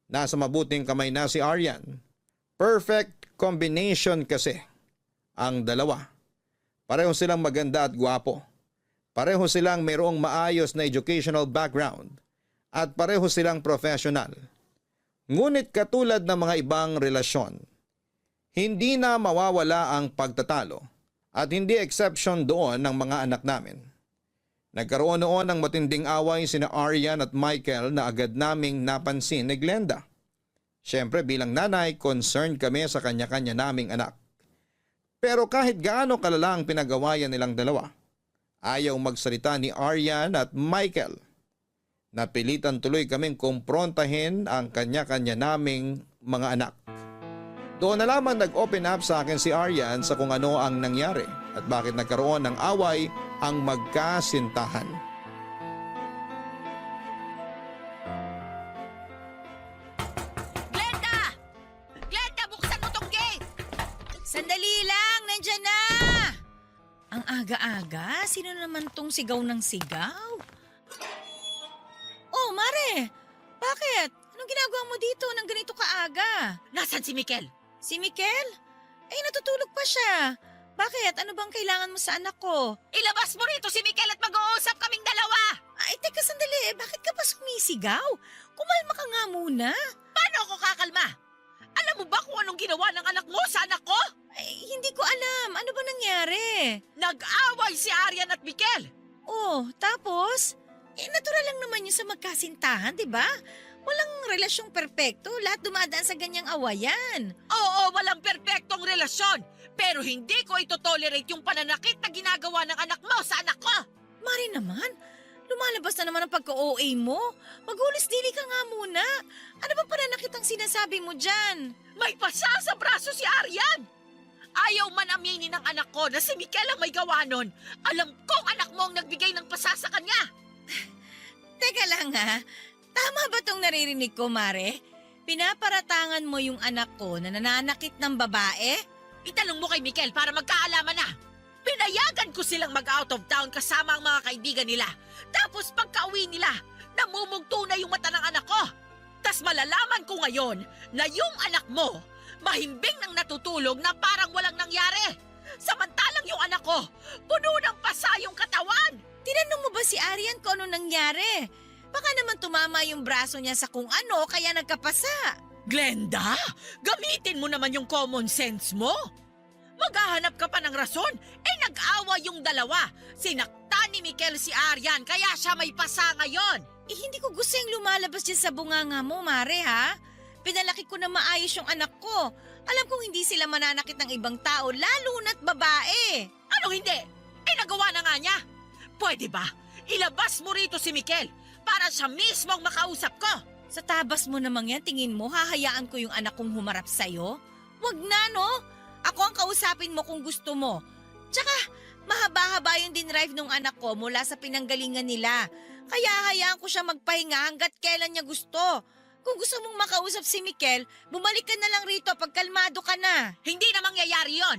nasa mabuting kamay na si Arian. Perfect combination kasi ang dalawa. Pareho silang maganda at gwapo. Pareho silang mayroong maayos na educational background. At pareho silang professional. Ngunit katulad ng mga ibang relasyon, hindi na mawawala ang pagtatalo at hindi exception doon ng mga anak namin. Nagkaroon noon ng matinding away sina Arian at Michael na agad naming napansin ni Glenda. Siyempre bilang nanay, concerned kami sa kanya-kanya naming anak. Pero kahit gaano kalala ang pinagawayan nilang dalawa, ayaw magsalita ni Arian at Michael. Napilitan tuloy kaming kumprontahin ang kanya-kanya naming mga anak. Doon na lamang nag-open up sa akin si Arian sa kung ano ang nangyari at bakit nagkaroon ng away ang magkasintahan. Glenda! Glenda, buksan mo tong gate! Sandali lang, nandyan na! Ang aga-aga, sino naman tong sigaw ng sigaw? Oh, Mare! Bakit? Anong ginagawa mo dito nang ganito kaaga? Nasaan si Mikel? Si Mikel? Eh, natutulog pa siya. Bakit? Ano bang kailangan mo sa anak ko? Ilabas mo rito si Mikel at mag-uusap kaming dalawa! Ay, teka sandali. Bakit ka pa sumisigaw? Kumalma ka nga muna. Paano ako kakalma? Alam mo ba kung anong ginawa ng anak mo sa anak ko? Ay, hindi ko alam. Ano ba nangyari? Nag-away si Arian at Mikel. Oh, tapos? Eh, natural lang naman yun sa magkasintahan, di ba? Walang relasyong perpekto. Lahat dumadaan sa ganyang awayan. Oo, walang perpektong relasyon. Pero hindi ko ito-tolerate yung pananakit na ginagawa ng anak mo sa anak ko. Mari naman, lumalabas na naman ang pagka-OA mo. Magulis-dili ka nga muna. Ano ba pananakit ang sinasabi mo dyan? May pasa sa braso si Arian. Ayaw man aminin ng anak ko na si Mikel ang may gawa nun. Alam kong anak mo ang nagbigay ng pasa sa kanya. Teka lang ha. Tama ba tong naririnig ko, Mare? Pinaparatangan mo yung anak ko na nananakit ng babae? Itanong mo kay Mikel para magkaalaman na. Pinayagan ko silang mag-out of town kasama ang mga kaibigan nila. Tapos pagka-uwi nila, namumugto na yung mata ng anak ko. Tas malalaman ko ngayon na yung anak mo, mahimbing nang natutulog na parang walang nangyari. Samantalang yung anak ko, puno ng pasa yung katawan. Tinanong mo ba si Arian kung ano nangyari? Baka naman tumama yung braso niya sa kung ano kaya nagkapasa. Glenda, gamitin mo naman yung common sense mo. Maghahanap ka pa ng rason, eh nag-awa yung dalawa. Sinaktan ni Mikel si Arian kaya siya may pasa ngayon. Eh hindi ko gusto yung lumalabas dyan sa bunganga mo, Mare ha? Pinalaki ko na maayos yung anak ko. Alam kong hindi sila mananakit ng ibang tao, lalo na't babae. Ano hindi? Eh nagawa na nga niya. Pwede ba? Ilabas mo rito si Mikel para siya mismo ang makausap ko. Sa tabas mo namang yan, tingin mo, hahayaan ko yung anak kong humarap sa'yo? Wag na, no? Ako ang kausapin mo kung gusto mo. Tsaka, mahaba-haba yung dinrive ng anak ko mula sa pinanggalingan nila. Kaya hayaan ko siya magpahinga hanggat kailan niya gusto. Kung gusto mong makausap si Mikel, bumalik ka na lang rito pag kalmado ka na. Hindi na mangyayari yon.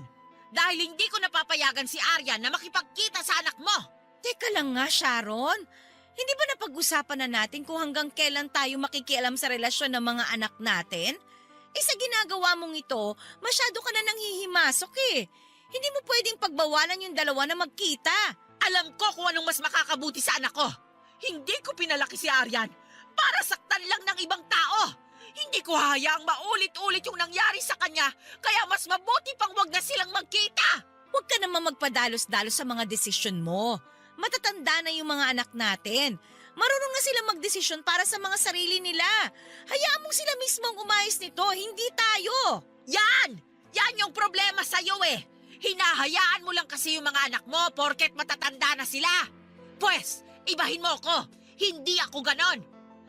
Dahil hindi ko napapayagan si Arian na makipagkita sa anak mo. Teka lang nga, Sharon. Hindi ba napag-usapan na natin kung hanggang kailan tayo makikialam sa relasyon ng mga anak natin? Eh sa ginagawa mong ito, masyado ka na nang hihimasok eh. Hindi mo pwedeng pagbawalan yung dalawa na magkita. Alam ko kung anong mas makakabuti sa anak ko. Hindi ko pinalaki si Arian para saktan lang ng ibang tao. Hindi ko hayaang maulit-ulit yung nangyari sa kanya, kaya mas mabuti pang wag na silang magkita. Huwag ka naman magpadalos-dalos sa mga desisyon mo. Matatanda na yung mga anak natin. Marunong na sila magdesisyon para sa mga sarili nila. Hayaan mong sila mismo ang umayos nito, hindi tayo. Yan! Yan yung problema sa'yo eh. Hinahayaan mo lang kasi yung mga anak mo porket matatanda na sila. Pwes, ibahin mo ko. Hindi ako ganon.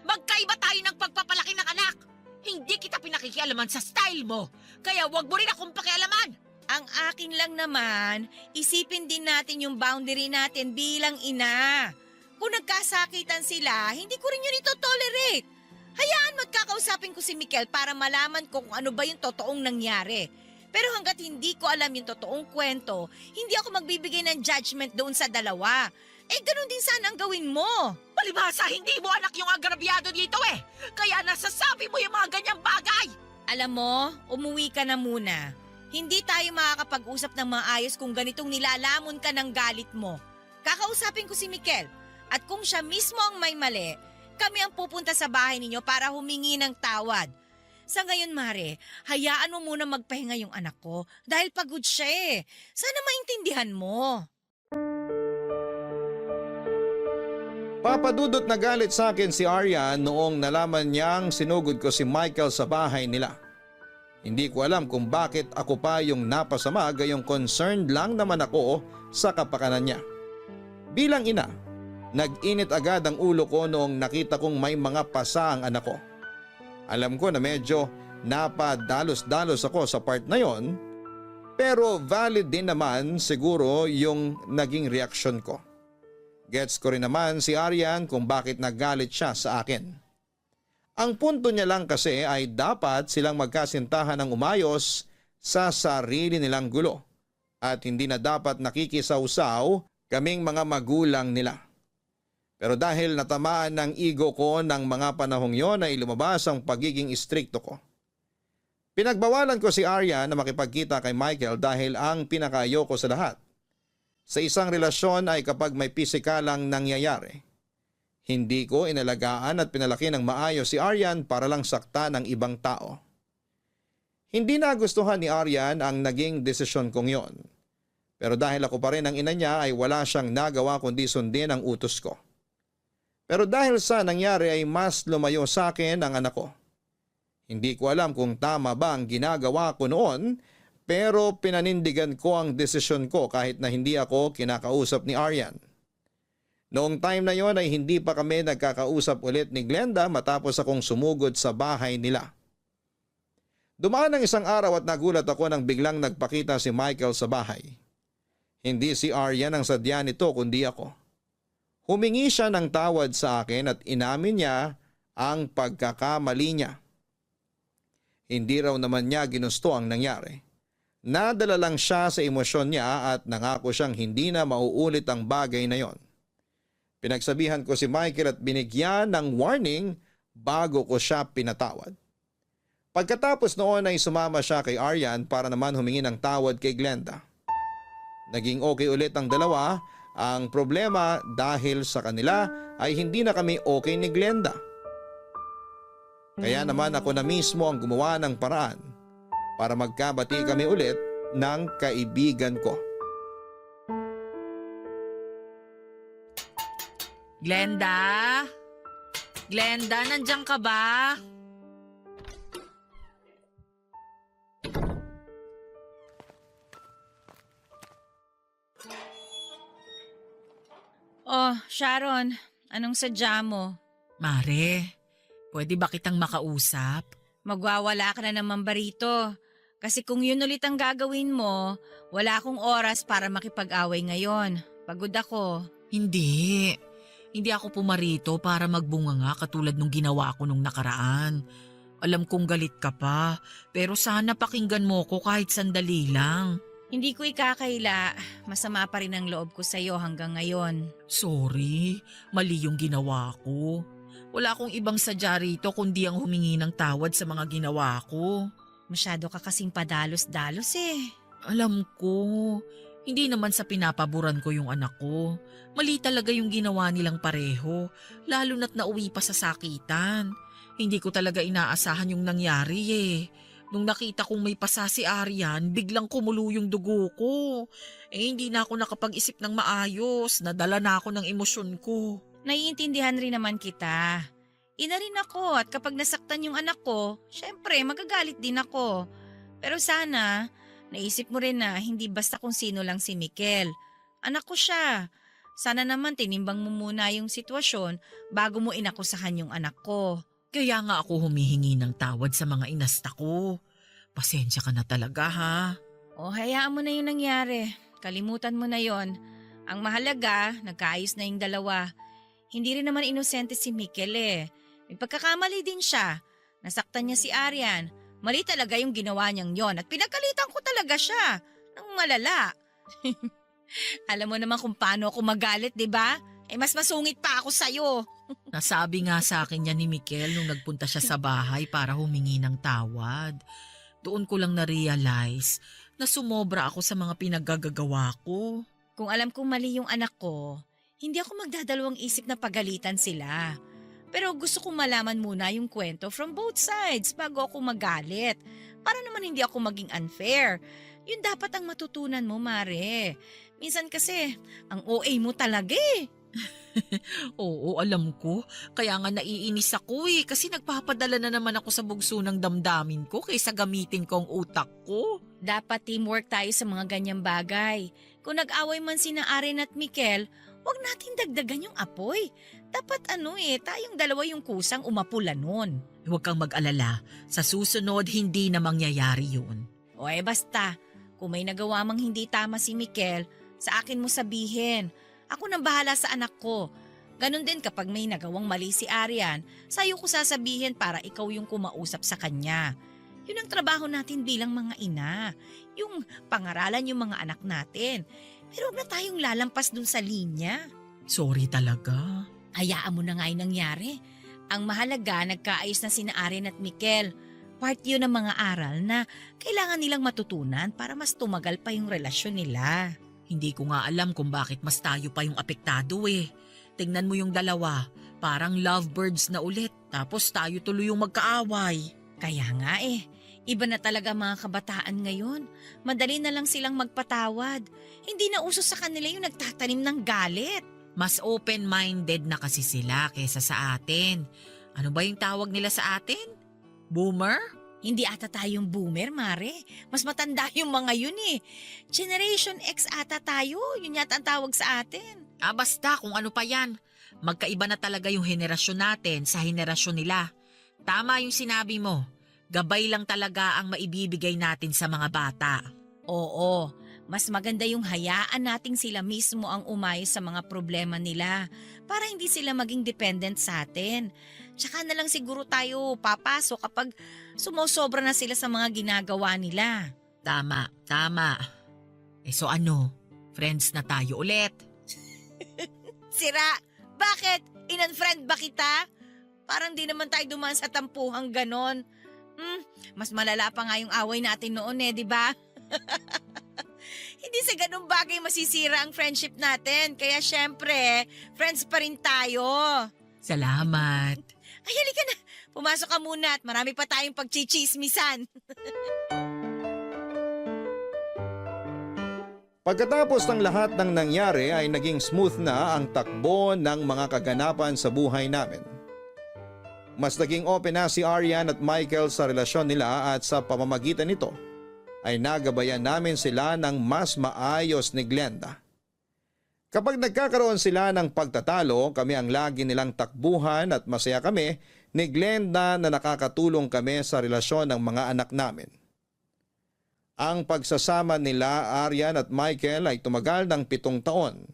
Magkaiba tayo ng pagpapalaki ng anak. Hindi kita pinakikialaman sa style mo. Kaya wag mo rin akong pakialaman. Ang akin lang naman, isipin din natin yung boundary natin bilang ina. Kung nagkasakitan sila, hindi ko rin yun ito-tolerate. Hayaan mo't kakausapin ko si Mikel para malaman ko kung ano ba yung totoong nangyari. Pero hanggat hindi ko alam yung totoong kwento, hindi ako magbibigay ng judgment doon sa dalawa. Ganun din sana ang gawin mo. Palibhasa, hindi mo anak yung agrabyado dito eh. Kaya nasasabi mo yung mga ganyang bagay. Alam mo, umuwi ka na muna. Hindi tayo makakapag-usap ng maayos kung ganitong nilalamon ka ng galit mo. Kakausapin ko si Mikel. At kung siya mismo ang may mali, kami ang pupunta sa bahay ninyo para humingi ng tawad. Sa ngayon, Mare, hayaan mo muna magpahinga yung anak ko dahil pagod siya eh. Sana maintindihan mo. Papadudot na galit sa akin si Aryan noong nalaman niyang sinugod ko si Michael sa bahay nila. Hindi ko alam kung bakit ako pa yung napasama, gayong concerned lang naman ako sa kapakanan niya. Bilang ina, nag-init agad ang ulo ko noong nakita kong may mga pasa ang anak ko. Alam ko na medyo napadalos-dalos ako sa part na yon, pero valid din naman siguro yung naging reaksyon ko. Gets ko rin naman si Aryan kung bakit nagalit siya sa akin. Ang punto niya lang kasi ay dapat silang magkasintahan ng umayos sa sarili nilang gulo at hindi na dapat nakikisawsaw kaming mga magulang nila. Pero dahil natamaan ng ego ko ng mga panahong yon ay lumabas ang pagiging istrikto ko. Pinagbawalan ko si Arya na makipagkita kay Michael dahil ang pinakaayoko sa lahat sa isang relasyon ay kapag may pisikalang nangyayari. Hindi ko inalagaan at pinalaki ng maayos si Aryan para lang sakta ng ibang tao. Hindi nagustuhan ni Aryan ang naging desisyon kong yon. Pero dahil ako pa rin ang ina niya ay wala siyang nagawa kundi sundin ang utos ko. Pero dahil sa nangyari ay mas lumayo sa akin ang anak ko. Hindi ko alam kung tama ba ang ginagawa ko noon, pero pinanindigan ko ang desisyon ko kahit na hindi ako kinakausap ni Aryan. Noong time na yon ay hindi pa kami nagkakausap ulit ni Glenda matapos akong sumugod sa bahay nila. Dumaan ang isang araw at nagulat ako nang biglang nagpakita si Michael sa bahay. Hindi si Aryan ang sadya nito kundi ako. Humingi siya ng tawad sa akin at inamin niya ang pagkakamali niya. Hindi raw naman niya ginusto ang nangyari. Nadala lang siya sa emosyon niya at nangako siyang hindi na mauulit ang bagay na yon. Pinagsabihan ko si Michael at binigyan ng warning bago ko siya pinatawad. Pagkatapos noon ay sumama siya kay Aryan para naman humingi ng tawad kay Glenda. Naging okay ulit ang dalawa. Ang problema dahil sa kanila ay hindi na kami okay ni Glenda. Kaya naman ako na mismo ang gumawa ng paraan para magkabati kami ulit ng kaibigan ko. Glenda? Glenda, nandiyan ka ba? Oh, Sharon, anong sadya mo? Mare, pwede ba kitang makausap? Magwawala ka na naman ba rito? Kasi kung yun ulit ang gagawin mo, wala akong oras para makipag-away ngayon. Pagod ako. Hindi. Hindi ako pumarito para magbunga nga katulad nung ginawa ko nung nakaraan. Alam kong galit ka pa, pero sana pakinggan mo ko kahit sandali lang. Hindi ko ikakaila. Masama pa rin ang loob ko sa'yo hanggang ngayon. Sorry, mali yung ginawa ko. Wala akong ibang sadya rito kundi ang humingi ng tawad sa mga ginawa ko. Masyado ka kasing padalos-dalos eh. Alam ko, hindi naman sa pinapaboran ko yung anak ko. Mali talaga yung ginawa nilang pareho, lalo na't nauwi pa sa sakitan. Hindi ko talaga inaasahan yung nangyari eh. Nung nakita kong may pasa si Aryan, biglang kumulo yung dugo ko. Hindi na ako nakapag-isip ng maayos, nadala na ako ng emosyon ko. Naiintindihan rin naman kita. Ina rin ako at kapag nasaktan yung anak ko, syempre magagalit din ako. Pero sana, Naisip mo rin na hindi basta kung sino lang si Mikel. Anak ko siya. Sana naman tinimbang mo muna yung sitwasyon bago mo inakusahan yung anak ko. Kaya nga ako humihingi ng tawad sa mga inasta ko. Pasensya ka na talaga ha. O hayaan mo na yung nangyari. Kalimutan mo na yon. Ang mahalaga, nagkaayos na yung dalawa. Hindi rin naman inosente si Mikel eh. May pagkakamali din siya. Nasaktan niya si Arian. Mali talaga yung ginawa niyang yon at pinagalitan ko talaga siya. Nang malala. Alam mo naman kung paano ako magalit, di ba? Eh mas masungit pa ako sa'yo. Nasabi nga sa akin yan ni Mikel nung nagpunta siya sa bahay para humingi ng tawad. Doon ko lang na-realize na sumobra ako sa mga pinaggagawa ko. Kung alam kong mali yung anak ko, hindi ako magdadalawang isip na pagalitan sila. Pero gusto kong malaman muna yung kwento from both sides bago ako magalit. Para naman hindi ako maging unfair. Yun dapat ang matutunan mo, Mare. Minsan kasi, ang OA mo talaga eh. Oo, alam ko. Kaya nga naiinis ako eh kasi nagpapadala na naman ako sa bugso ng damdamin ko kaysa gamitin ko ang utak ko. Dapat teamwork tayo sa mga ganyang bagay. Kung nag-away man sina Aren at Mikel, huwag natin dagdagan yung apoy. Dapat tayong dalawa yung kusang umapula nun. Huwag kang mag-alala. Sa susunod, hindi na mangyayari yun. O basta, kung may nagawa mang hindi tama si Mikel, sa akin mo sabihin. Ako nang bahala sa anak ko. Ganon din kapag may nagawang mali si Arian, sa'yo ko sasabihin para ikaw yung kumausap sa kanya. Yun ang trabaho natin bilang mga ina. Yung pangaralan yung mga anak natin. Pero huwag na tayong lalampas dun sa linya. Sorry talaga. Hayaan mo na nga yung nangyari. Ang mahalaga, nagkaayos na sina Arian at Mikel. Part yun ng mga aral na kailangan nilang matutunan para mas tumagal pa yung relasyon nila. Hindi ko nga alam kung bakit mas tayo pa yung apektado eh. Tingnan mo yung dalawa, parang lovebirds na ulit. Tapos tayo tuloy yung magkaaway. Kaya nga iba na talaga mga kabataan ngayon. Madali na lang silang magpatawad. Hindi na uso sa kanila yung nagtatanim ng galit. Mas open-minded na kasi sila kaysa sa atin. Ano ba yung tawag nila sa atin? Boomer? Hindi ata tayong boomer, Mare. Mas matanda yung mga yun eh. Generation X ata tayo. Yun yata ang tawag sa atin. Basta kung ano pa yan. Magkaiba na talaga yung henerasyon natin sa henerasyon nila. Tama yung sinabi mo. Gabay lang talaga ang maibibigay natin sa mga bata. Oo, mas maganda yung hayaan nating sila mismo ang umayos sa mga problema nila para hindi sila maging dependent sa atin. Tsaka na lang siguro tayo papasok kapag sumosobra na sila sa mga ginagawa nila. Tama. So ano? Friends na tayo ulit? Sira, bakit? In-unfriend ba kita? Parang di naman tayo dumaan sa tampuhang ganon. Mas malala pa nga yung away natin noon di ba? Hindi sa ganung bagay masisira ang friendship natin. Kaya syempre, friends pa rin tayo. Salamat. Ay, halika na. Pumasok ka muna at marami pa tayong pagchichismisan. Pagkatapos ng lahat ng nangyari ay naging smooth na ang takbo ng mga kaganapan sa buhay namin. Mas naging open na si Arian at Michael sa relasyon nila at sa pamamagitan nito ay nagabayan namin sila ng mas maayos ni Glenda. Kapag nagkakaroon sila ng pagtatalo, kami ang lagi nilang takbuhan at masaya kami ni Glenda na nakakatulong kami sa relasyon ng mga anak namin. Ang pagsasama nila Arian at Michael ay tumagal ng 7 taon.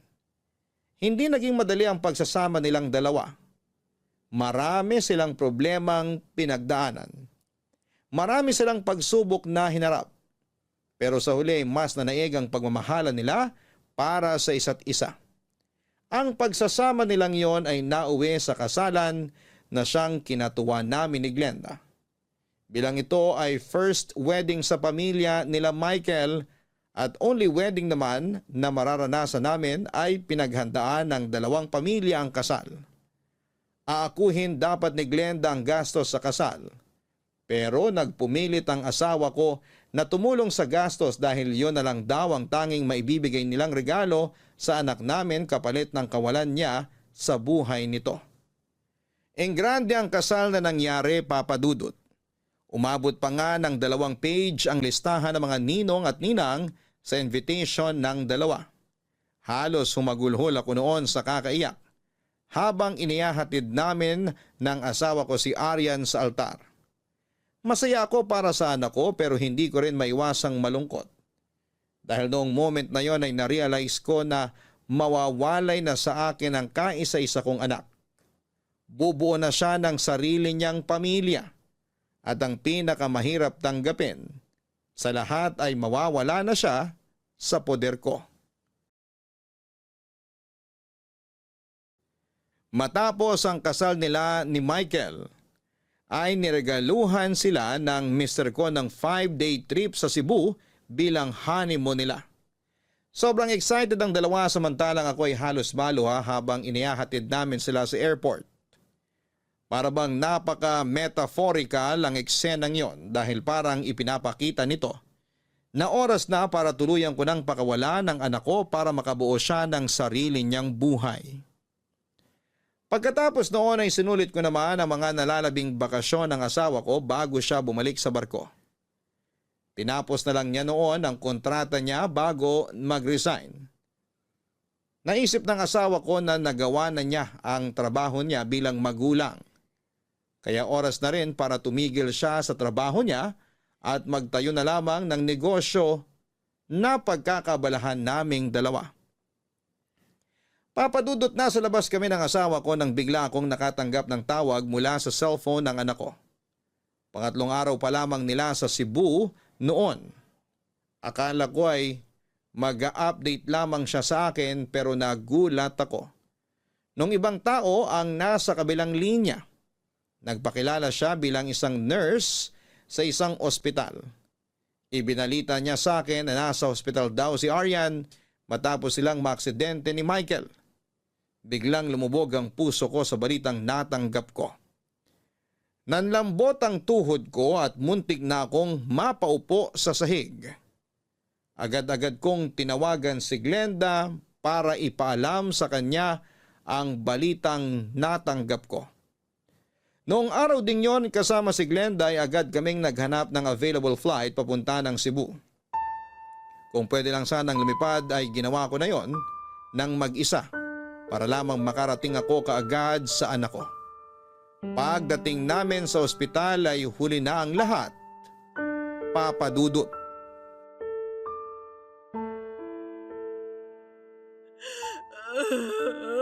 Hindi naging madali ang pagsasama nilang dalawa. Marami silang problemang pinagdaanan. Marami silang pagsubok na hinarap. Pero sa huli mas nanaig ang pagmamahalan nila para sa isa't isa. Ang pagsasama nilang yon ay nauwi sa kasalan na siyang kinatuwa namin ni Glenda. Bilang ito ay first wedding sa pamilya nila Michael at only wedding naman na mararanasan namin ay pinaghandaan ng 2 pamilya ang kasal. Aakuhin dapat ni Glenda ang gastos sa kasal. Pero nagpumilit ang asawa ko na tumulong sa gastos dahil yon na lang daw ang tanging maibibigay nilang regalo sa anak namin kapalit ng kawalan niya sa buhay nito. Engrande ang kasal na nangyari, Papa Dudut. Umabot pa nga ng 2 page ang listahan ng mga ninong at ninang sa invitation ng dalawa. Halos humagulhol ako noon sa kakaiyak habang inihahatid namin ng asawa ko si Arian sa altar. Masaya ako para sa anak ko pero hindi ko rin maiwasang malungkot. Dahil noong moment na yon ay narealize ko na mawawalay na sa akin ang kaisa-isa kong anak. Bubuo na siya ng sarili niyang pamilya at ang pinakamahirap tanggapin sa lahat ay mawawala na siya sa poder ko. Matapos ang kasal nila ni Michael, ay niregaluhan sila ng mister ko ng 5-day trip sa Cebu bilang honeymoon nila. Sobrang excited ang dalawa samantalang ako ay halos maluha habang inihahatid namin sila sa airport. Para bang napaka-metaphorical ang eksenang yon dahil parang ipinapakita nito na oras na para tuluyan ko nang pakawala ng anak ko para makabuo siya ng sarili niyang buhay. Pagkatapos noon ay sinulit ko naman ang mga nalalabing bakasyon ng asawa ko bago siya bumalik sa barko. Tinapos na lang niya noon ang kontrata niya bago mag-resign. Naisip ng asawa ko na nagawa na niya ang trabaho niya bilang magulang. Kaya oras na rin para tumigil siya sa trabaho niya at magtayo na lamang ng negosyo na pagkakabalahan naming dalawa. Papadudot na sa labas kami ng asawa ko nang bigla akong nakatanggap ng tawag mula sa cellphone ng anak ko. Pangatlong araw pa lamang nila sa Cebu noon. Akala ko ay mag-update lamang siya sa akin pero nagulat ako. Nung ibang tao ang nasa kabilang linya. Nagpakilala siya bilang isang nurse sa isang ospital. Ibinalita niya sa akin na nasa ospital daw si Arian matapos silang maaksidente ni Michael. Biglang lumubog ang puso ko sa balitang natanggap ko. Nanlambot ang tuhod ko at muntik na akong mapaupo sa sahig. Agad-agad kong tinawagan si Glenda para ipaalam sa kanya ang balitang natanggap ko. Noong araw ding yon kasama si Glenda ay agad kaming naghanap ng available flight papunta ng Cebu. Kung pwede lang sanang lumipad ay ginawa ko na yon ng mag-isa para lamang makarating ako kaagad sa anak ko. Pagdating namin sa ospital ay huli na ang lahat. Papadudot.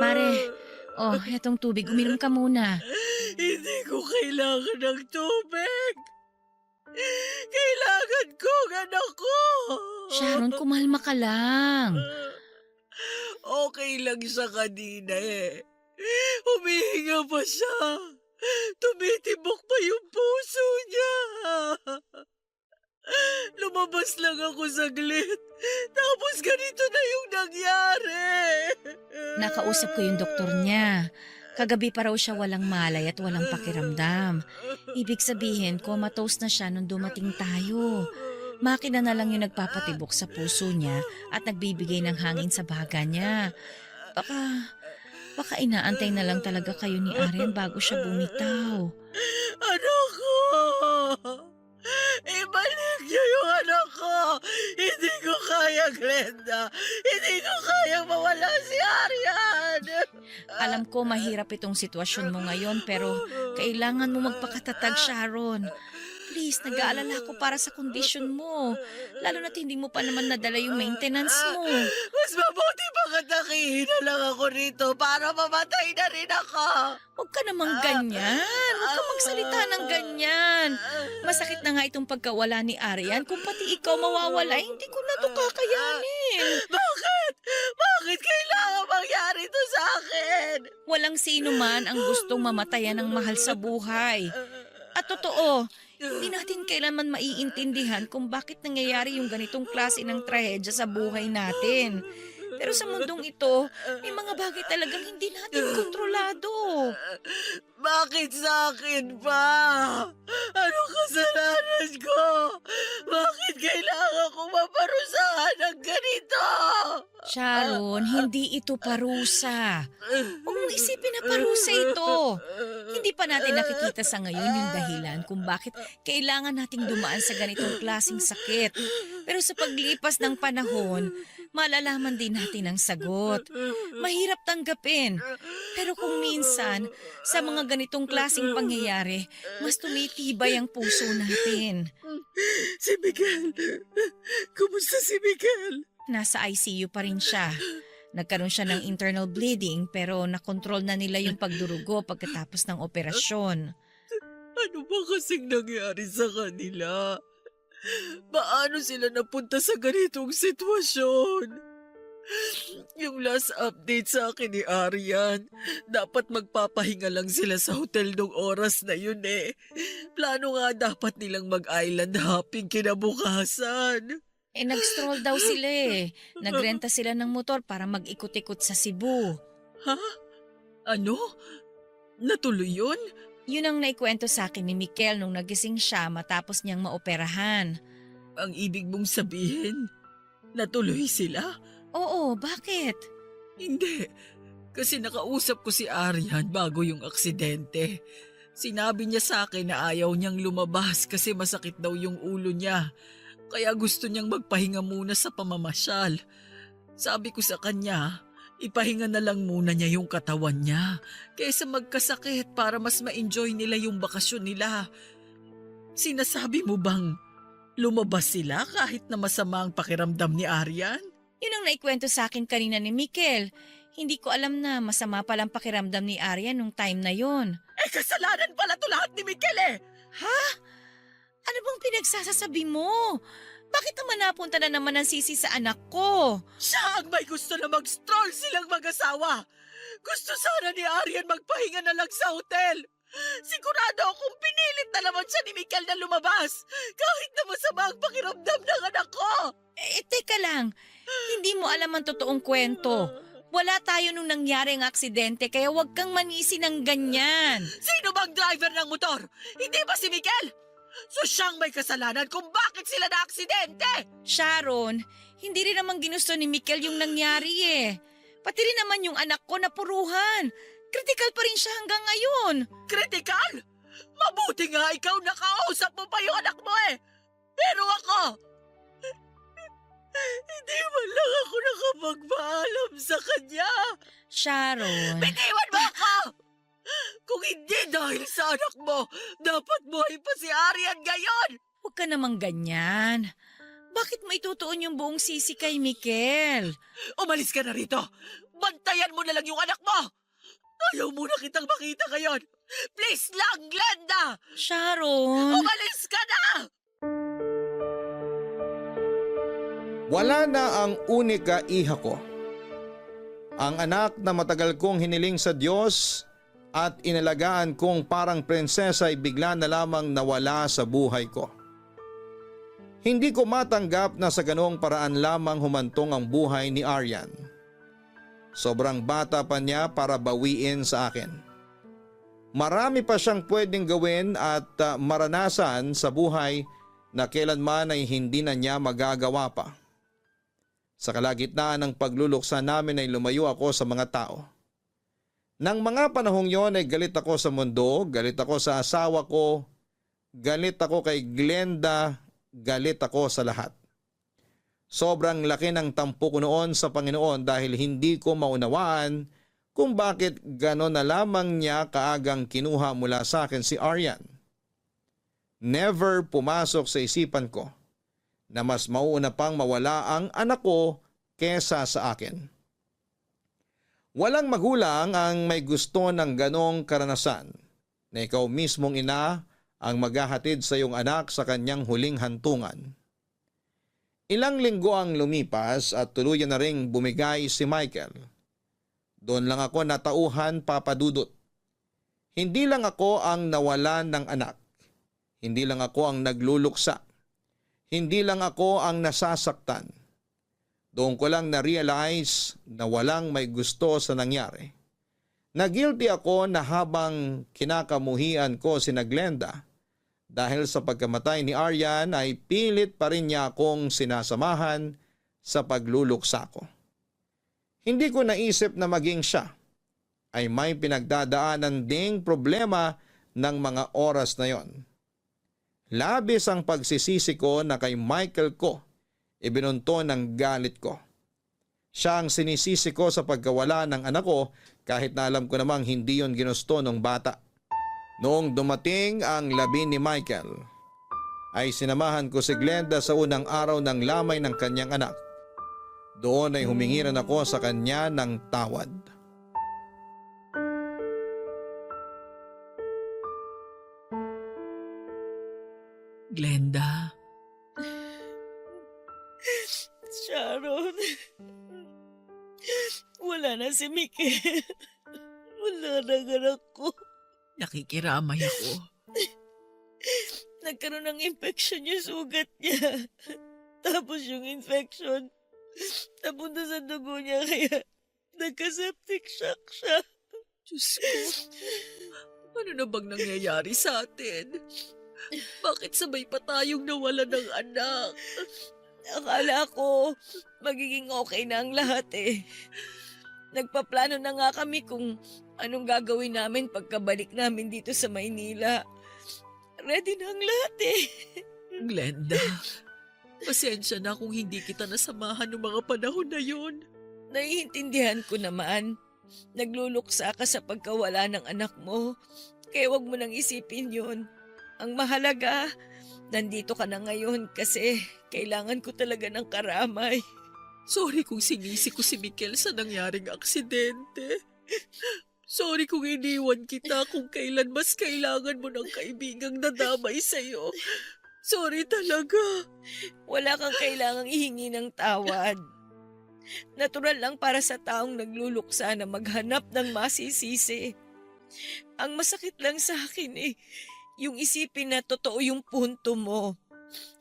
Mare, etong tubig, uminom ka muna. Hindi ko kailangan ng tubig. Kailangan ko ang anak ko. Sharon, kumalma ka lang. Okay lang sa kanina eh. Humihinga pa siya. Tumitibok pa yung puso niya. Lumabas lang ako saglit. Tapos ganito na yung nangyari. Nakausap ko yung doktor niya. Kagabi pa raw siya walang malay at walang pakiramdam. Ibig sabihin, comatose na siya nung dumating tayo. Makina na lang yung nagpapatibok sa puso niya at nagbibigay ng hangin sa baga niya. Baka inaantay na lang talaga kayo ni Arian bago siya bumitaw. Anak ko! Ibalik niyo yung anak ko! Hindi ko kaya, Glenda! Hindi ko kaya mawala si Arian! Alam ko mahirap itong sitwasyon mo ngayon pero kailangan mo magpakatatag, Sharon. Please, nag-aalala ko para sa kondisyon mo. Lalo na't hindi mo pa naman nadala yung maintenance mo. Mas mabuti pa nakihina lang ako rito para mamatay na rin ako. Huwag ka namang ganyan. Huwag ka magsalita ng ganyan. Masakit na nga itong pagkawala ni Arian. Kung pati ikaw mawawala, hindi ko na ito kakayanin. Bakit? Bakit kailangan mangyari ito sa akin? Walang sino man ang gustong mamatayan ng mahal sa buhay. At totoo, hindi natin kailanman maiintindihan kung bakit nangyayari yung ganitong klase ng trahedya sa buhay natin. Pero sa mundong ito, may mga bagay talagang hindi natin kontrolado. Bakit sa akin pa? Anong kasalanan ko? Bakit kailangan ko akong maparusahan ng ganito. Sharon, hindi ito parusa. Huwag mong isipin na parusa ito. Hindi pa natin nakikita sa ngayon yung dahilan kung bakit kailangan nating dumaan sa ganitong klaseng sakit. Pero sa paglipas ng panahon, malalaman din natin ang sagot. Mahirap tanggapin. Pero kung minsan, sa mga ganitong klaseng pangyayari, mas tumitibay ang puso natin. Si Miguel. Kumusta si Miguel? Nasa ICU pa rin siya. Nagkaroon siya ng internal bleeding pero nakontrol na nila yung pagdurugo pagkatapos ng operasyon. Ano ba kasing nangyari sa kanila? Paano sila napunta sa ganitong sitwasyon? Yung last update sa akin ni Arian, dapat magpapahinga lang sila sa hotel nung oras na yun eh. Plano nga dapat nilang mag-island hopping kinabukasan. Nag-stroll daw sila eh. Nagrenta sila ng motor para mag-ikot-ikot sa Cebu. Ha? Ano? Natuloy yun? Yun ang naikwento sa akin ni Mikel nung nagising siya matapos niyang maoperahan. Ang ibig mong sabihin, natuloy sila? Oo, bakit? Hindi. Kasi nakausap ko si Arian bago yung aksidente. Sinabi niya sa akin na ayaw niyang lumabas kasi masakit daw yung ulo niya. Kaya gusto niyang magpahinga muna sa pamamasyal. Sabi ko sa kanya, ipahinga na lang muna niya yung katawan niya kaysa magkasakit para mas ma-enjoy nila yung bakasyon nila. Sinasabi mo bang lumabas sila kahit na masama ang pakiramdam ni Arian? Yun ang naikwento sa akin kanina ni Mikel. Hindi ko alam na masama palang pakiramdam ni Arian nung time na yon. Kasalanan pala to lahat ni Mikel eh! Ha? Ano bang pinagsasasabi mo? Bakit naman napunta na naman ang sisi sa anak ko? Siya ang may gusto na mag-stroll silang mag-asawa. Gusto sana ni Arian magpahinga na lang sa hotel. Sigurado akong pinilit na naman siya ni Mikel na lumabas kahit na masama ang pakiramdam ng anak ko. Teka lang. Hindi mo alam ang totoong kwento. Wala tayo nung nangyari ang aksidente kaya huwag kang manisi ng ganyan. Sino bang driver ng motor? Hindi ba si Mikel? So siyang may kasalanan kung bakit sila na-aksidente. Sharon, hindi rin naman ginusto ni Mikel yung nangyari eh. Pati rin naman yung anak ko napuruhan. Critical pa rin siya hanggang ngayon. Critical? Mabuti nga ikaw nakausap mo pa yung anak mo eh. Pero ako, hindi man lang ako nakapagpaalam sa kanya. Sharon. Bitiwan mo ako! Kung hindi dahil sa anak mo, dapat buhay pa si Arian ngayon! Huwag ka namang ganyan. Bakit mo itutuon yung buong sisi kay Mikel? Umalis ka na rito! Bantayan mo na lang yung anak mo! Ayaw mo na kitang makita ngayon! Please lang, Glenda! Sharon. Umalis ka na! Wala na ang unika iha ko. Ang anak na matagal kong hiniling sa Diyos at inalagaan kong parang prinsesa ay bigla na lamang nawala sa buhay ko. Hindi ko matanggap na sa ganoong paraan lamang humantong ang buhay ni Arian. Sobrang bata pa niya para bawiin sa akin. Marami pa siyang pwedeng gawin at maranasan sa buhay na kailanman ay hindi na niya magagawa pa. Sa kalagitnaan ng pagluluksa namin ay lumayo ako sa mga tao. Nang mga panahong yon ay galit ako sa mundo, galit ako sa asawa ko, galit ako kay Glenda, galit ako sa lahat. Sobrang laki ng tampo ko noon sa Panginoon dahil hindi ko maunawaan kung bakit gano'n na lamang niya kaagang kinuha mula sa akin si Arian. Never pumasok sa isipan ko na mas mauuna pang mawala ang anak ko kesa sa akin. Walang magulang ang may gusto ng ganong karanasan na ikaw mismong ina ang maghahatid sa iyong anak sa kanyang huling hantungan. Ilang linggo ang lumipas at tuluyan na ring bumigay si Michael. Doon lang ako natauhan, Papa Dudut. Hindi lang ako ang nawalan ng anak. Hindi lang ako ang nagluluksa. Hindi lang ako ang nasasaktan. Doon ko lang na-realize na walang may gusto sa nangyari. Na guilty ako na habang kinakamuhian ko si Glenda Dahil sa pagkamatay ni Aryan ay pilit pa rin niya akong sinasamahan sa pagluluksa ko. Hindi ko naisip na maging siya ay may pinagdadaanan ding problema ng mga oras na yon. Labis ang pagsisisi ko na kay Michael ko ibinunto ng galit ko. Siya ang sinisisi ko sa pagkawala ng anak ko kahit na alam ko namang hindi yon ginusto ng bata. Noong dumating ang labi ni Michael, ay sinamahan ko si Glenda sa unang araw ng lamay ng kanyang anak. Doon ay humingiran ako sa kanya ng tawad. Glenda, Sharon, wala na si Mikel. Wala na ang anak ko. nakikiramay ako. Nagkaroon ng infection yung sugat niya. Tapos yung infection, napunta sa dugo niya kaya nagka-septic shock siya. Diyos ko, ano na bang nangyayari sa atin? Bakit sabay pa tayong nawala ng anak? Akala ko magiging okay na ang lahat eh. Nagpaplano na nga kami kung anong gagawin namin pagkabalik namin dito sa Maynila. Ready na ang lahat eh. Glenda, pasensya na kung hindi kita nasamahan ng mga panahon na yun. Naiintindihan ko naman. Nagluluksa ka sa pagkawala ng anak mo. Kaya wag mo nang isipin yun. Ang mahalaga, nandito ka na ngayon kasi kailangan ko talaga ng karamay. Sorry kung sinisi ko si Mikel sa nangyaring aksidente. Sorry kung iniwan kita kung kailan mas kailangan mo ng kaibigang nadamay sa'yo. Sorry talaga. Wala kang kailangang ihingi ng tawad. Natural lang para sa taong nagluluksa na maghanap ng masisisi. Ang masakit lang sa akin yung isipin na totoo yung punto mo.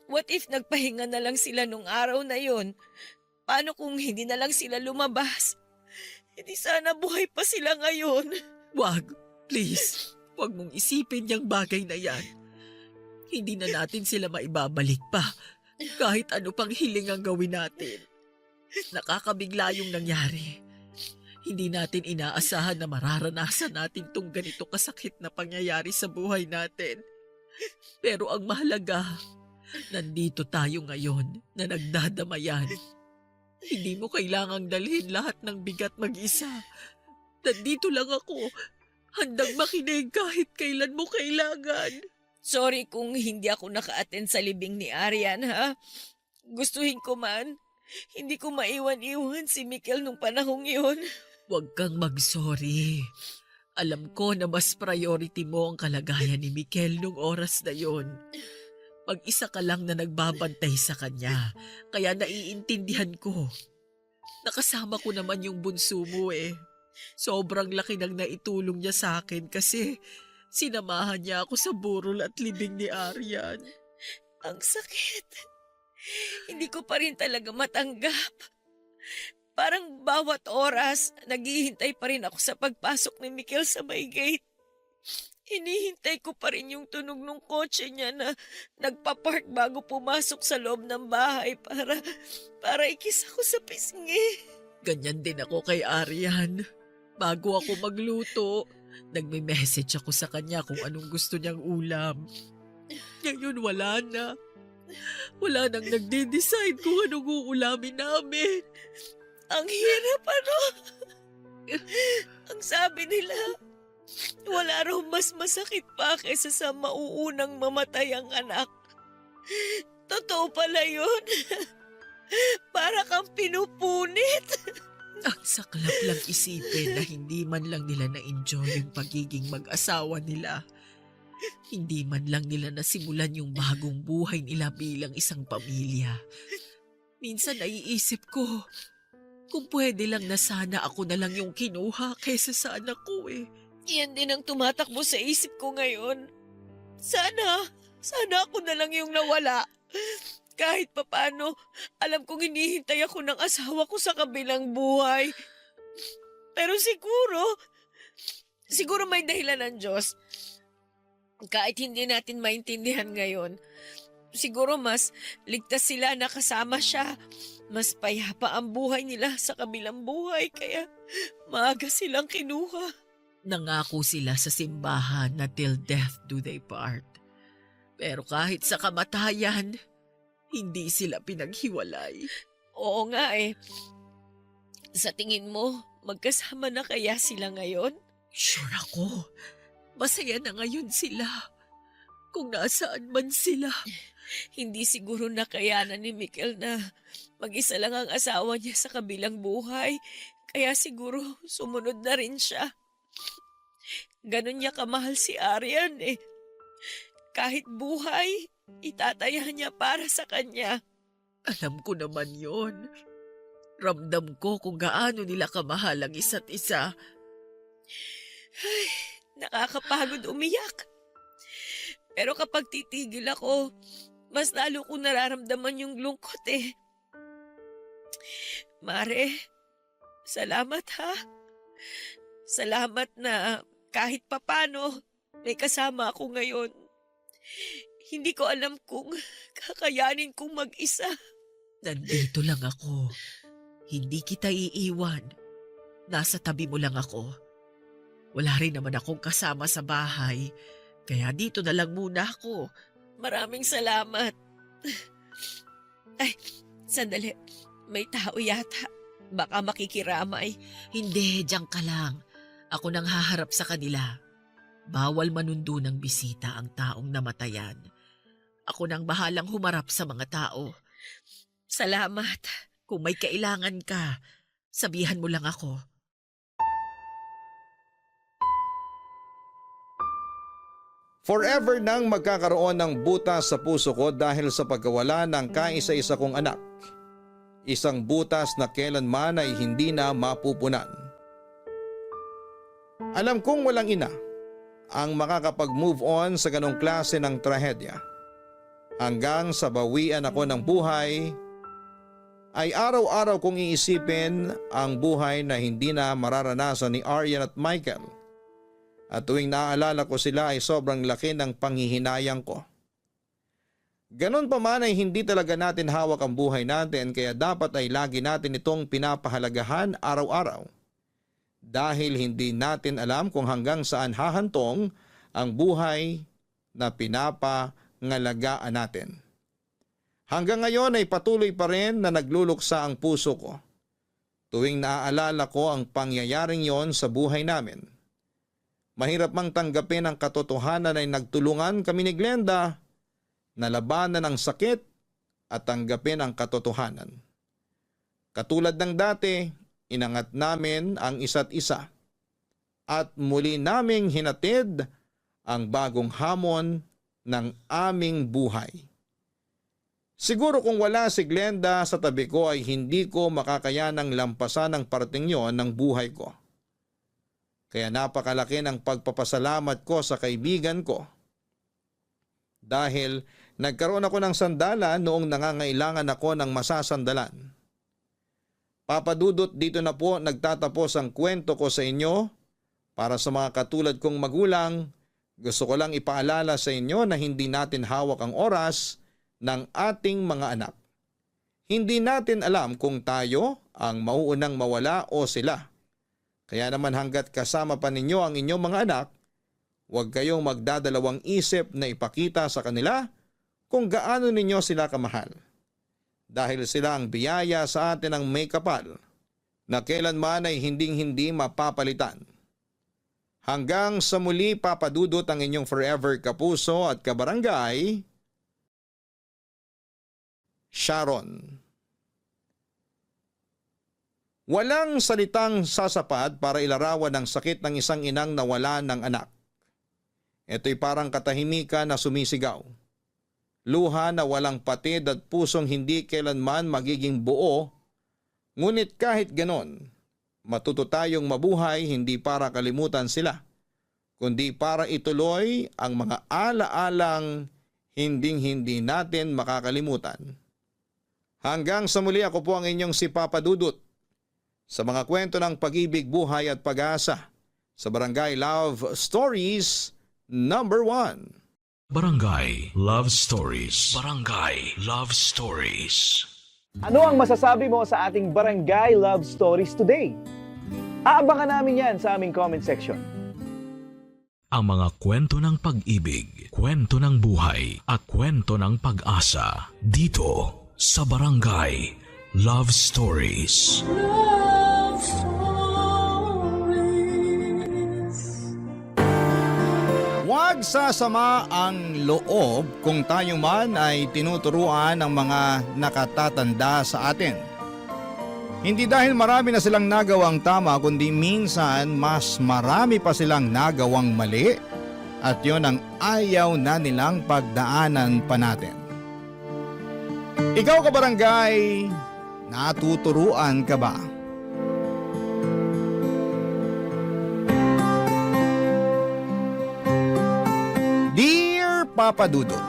What if nagpahinga na lang sila nung araw na yon? Paano kung hindi na lang sila lumabas? Hindi sana buhay pa sila ngayon. Wag, please. Wag mong isipin yung bagay na yan. Hindi na natin sila maibabalik pa. Kahit ano pang hiling ang gawin natin. Nakakabigla yung nangyari. Hindi natin inaasahan na mararanasan natin tong ganito kasakit na pangyayari sa buhay natin. Pero ang mahalaga, nandito tayo ngayon na nagdadamayan. Hindi mo kailangang dalhin lahat ng bigat mag-isa. Nandito lang ako, handang makinig kahit kailan mo kailangan. Sorry kung hindi ako naka-attend sa libing ni Aryan, ha? Gustuhin ko man, hindi ko maiwan-iwan si Mikel nung panahong yun. Huwag kang mag-sorry. Alam ko na mas priority mo ang kalagayan ni Mikel nung oras na yon. Mag-isa ka lang na nagbabantay sa kanya, kaya naiintindihan ko. Nakasama ko naman yung bunso mo eh. Sobrang laki ng naitulong niya sa akin kasi sinamahan niya ako sa burol at libing ni Aryan. Ang sakit. Hindi ko pa rin talaga matanggap. Parang bawat oras, naghihintay pa rin ako sa pagpasok ni Mikel sa may gate. Hinihintay ko pa rin yung tunog ng kotse niya na nagpapark bago pumasok sa loob ng bahay para ikis ako sa pisngi. Ganyan din ako kay Aryan. Bago ako magluto, nagme-message ako sa kanya kung anong gusto niyang ulam. Ngayon wala na. Wala nang nagde-decide kung anong uulamin namin. Ang hirap ano? Ang sabi nila, wala raw mas masakit pa kaysa sa mauunang mamatay ang anak. Totoo pala yun. Para kang pinupunit. Ang saklap lang isipin na hindi man lang nila na-enjoy yung pagiging mag-asawa nila. Hindi man lang nila nasimulan yung bagong buhay nila bilang isang pamilya. Minsan naiisip ko, kung pwede lang na sana ako na lang yung kinuha kaysa sa anak ko eh. Yan din ang tumatakbo sa isip ko ngayon. Sana ako na lang yung nawala. Kahit papano, alam kong hinihintay ako ng asawa ko sa kabilang buhay. Pero siguro may dahilan ng Diyos. Kahit hindi natin maintindihan ngayon, siguro mas ligtas sila na kasama siya. Mas payapa ang buhay nila sa kabilang buhay kaya maaga silang kinuha. Nangako sila sa simbahan na till death do they part. Pero kahit sa kamatayan, hindi sila pinaghiwalay. Oo nga eh. Sa tingin mo, magkasama na kaya sila ngayon? Sure ako, masaya na ngayon sila. Kung nasaan man sila. Hindi siguro nakayanan ni Mikel na mag-isa lang ang asawa niya sa kabilang buhay. Kaya siguro sumunod na rin siya. Ganon niya kamahal si Arian eh. Kahit buhay, itataya niya para sa kanya. Alam ko naman yon. Ramdam ko kung gaano nila kamahal ang isa't isa. Ay, nakakapagod umiyak. Pero kapag titigil ako, mas lalo kong nararamdaman yung lungkot eh. Mare, salamat ha. Salamat na kahit papano may kasama ako ngayon. Hindi ko alam kung kakayanin kong mag-isa. Nandito lang ako. Hindi kita iiwan. Nasa tabi mo lang ako. Wala rin naman akong kasama sa bahay. Kaya dito na lang muna ako. Maraming salamat. Ay, sandali. May tao yata. Baka makikiramay. Hindi, diyan ka lang. Ako nang haharap sa kanila. Bawal manundo ng bisita ang taong namatayan. Ako nang bahalang humarap sa mga tao. Salamat. Kung may kailangan ka, sabihan mo lang ako. Forever nang magkakaroon ng butas sa puso ko dahil sa pagkawala ng kaisa-isa kong anak. Isang butas na kailanman ay hindi na mapupunan. Alam kong walang ina ang makakapag-move on sa ganong klase ng trahedya. Hanggang sa bawian ako ng buhay, ay araw-araw kong iisipin ang buhay na hindi na mararanasan ni Arian at Michael. At tuwing naaalala ko sila ay sobrang laki ng panghihinayang ko. Ganon pa man ay hindi talaga natin hawak ang buhay natin kaya dapat ay lagi natin itong pinapahalagahan araw-araw. Dahil hindi natin alam kung hanggang saan hahantong ang buhay na pinapangalagaan natin. Hanggang ngayon ay patuloy pa rin na nagluluksa ang puso ko. Tuwing naaalala ko ang pangyayaring yon sa buhay namin. Mahirap mang tanggapin ang katotohanan ay nagtulungan kami ni Glenda na labanan ang sakit at tanggapin ang katotohanan. Katulad ng dati, inangat namin ang isa't isa at muli naming hinatid ang bagong hamon ng aming buhay. Siguro kung wala si Glenda sa tabi ko ay hindi ko makakayanang lampasan ang parting yon ng buhay ko. Kaya napakalaki ng pagpapasalamat ko sa kaibigan ko. Dahil nagkaroon ako ng sandalan noong nangangailangan ako ng masasandalan. Papadudot, dito na po nagtatapos ang kwento ko sa inyo. Para sa mga katulad kong magulang, gusto ko lang ipaalala sa inyo na hindi natin hawak ang oras ng ating mga anak. Hindi natin alam kung tayo ang mauunang mawala o sila. Kaya naman hanggat kasama pa ninyo ang inyong mga anak, huwag kayong magdadalawang isip na ipakita sa kanila kung gaano ninyo sila kamahal. Dahil sila ang biyaya sa atin ng may kapal na kailanman ay hinding-hindi mapapalitan. Hanggang sa muli, papadudot ang inyong forever kapuso at kabarangay, Sharon. Walang salitang sasapat para ilarawan ang sakit ng isang inang nawala ng anak. Ito'y parang katahimikan na sumisigaw. Luha na walang patid at pusong hindi kailanman magiging buo. Ngunit kahit ganon, matuto tayong mabuhay hindi para kalimutan sila, kundi para ituloy ang mga ala-alang hinding-hindi natin makakalimutan. Hanggang sa muli, ako po ang inyong si Papa Dudut sa mga kwento ng pag-ibig, buhay at pag-asa sa Barangay Love Stories, number 1. Barangay Love Stories. Barangay Love Stories. Ano ang masasabi mo sa ating Barangay Love Stories today? Aabangan namin yan sa aming comment section. Ang mga kwento ng pag-ibig, kwento ng buhay at kwento ng pag-asa dito sa Barangay Love Stories. Love Stories. Huwag sasama ang loob kung tayo man ay tinuturuan ng mga nakatatanda sa atin. Hindi dahil marami na silang nagawang tama, kundi minsan mas marami pa silang nagawang mali at yon ang ayaw na nilang pagdaanan pa natin. Ikaw kabarangay, natuturuan ka ba? Dear Papa Dudut,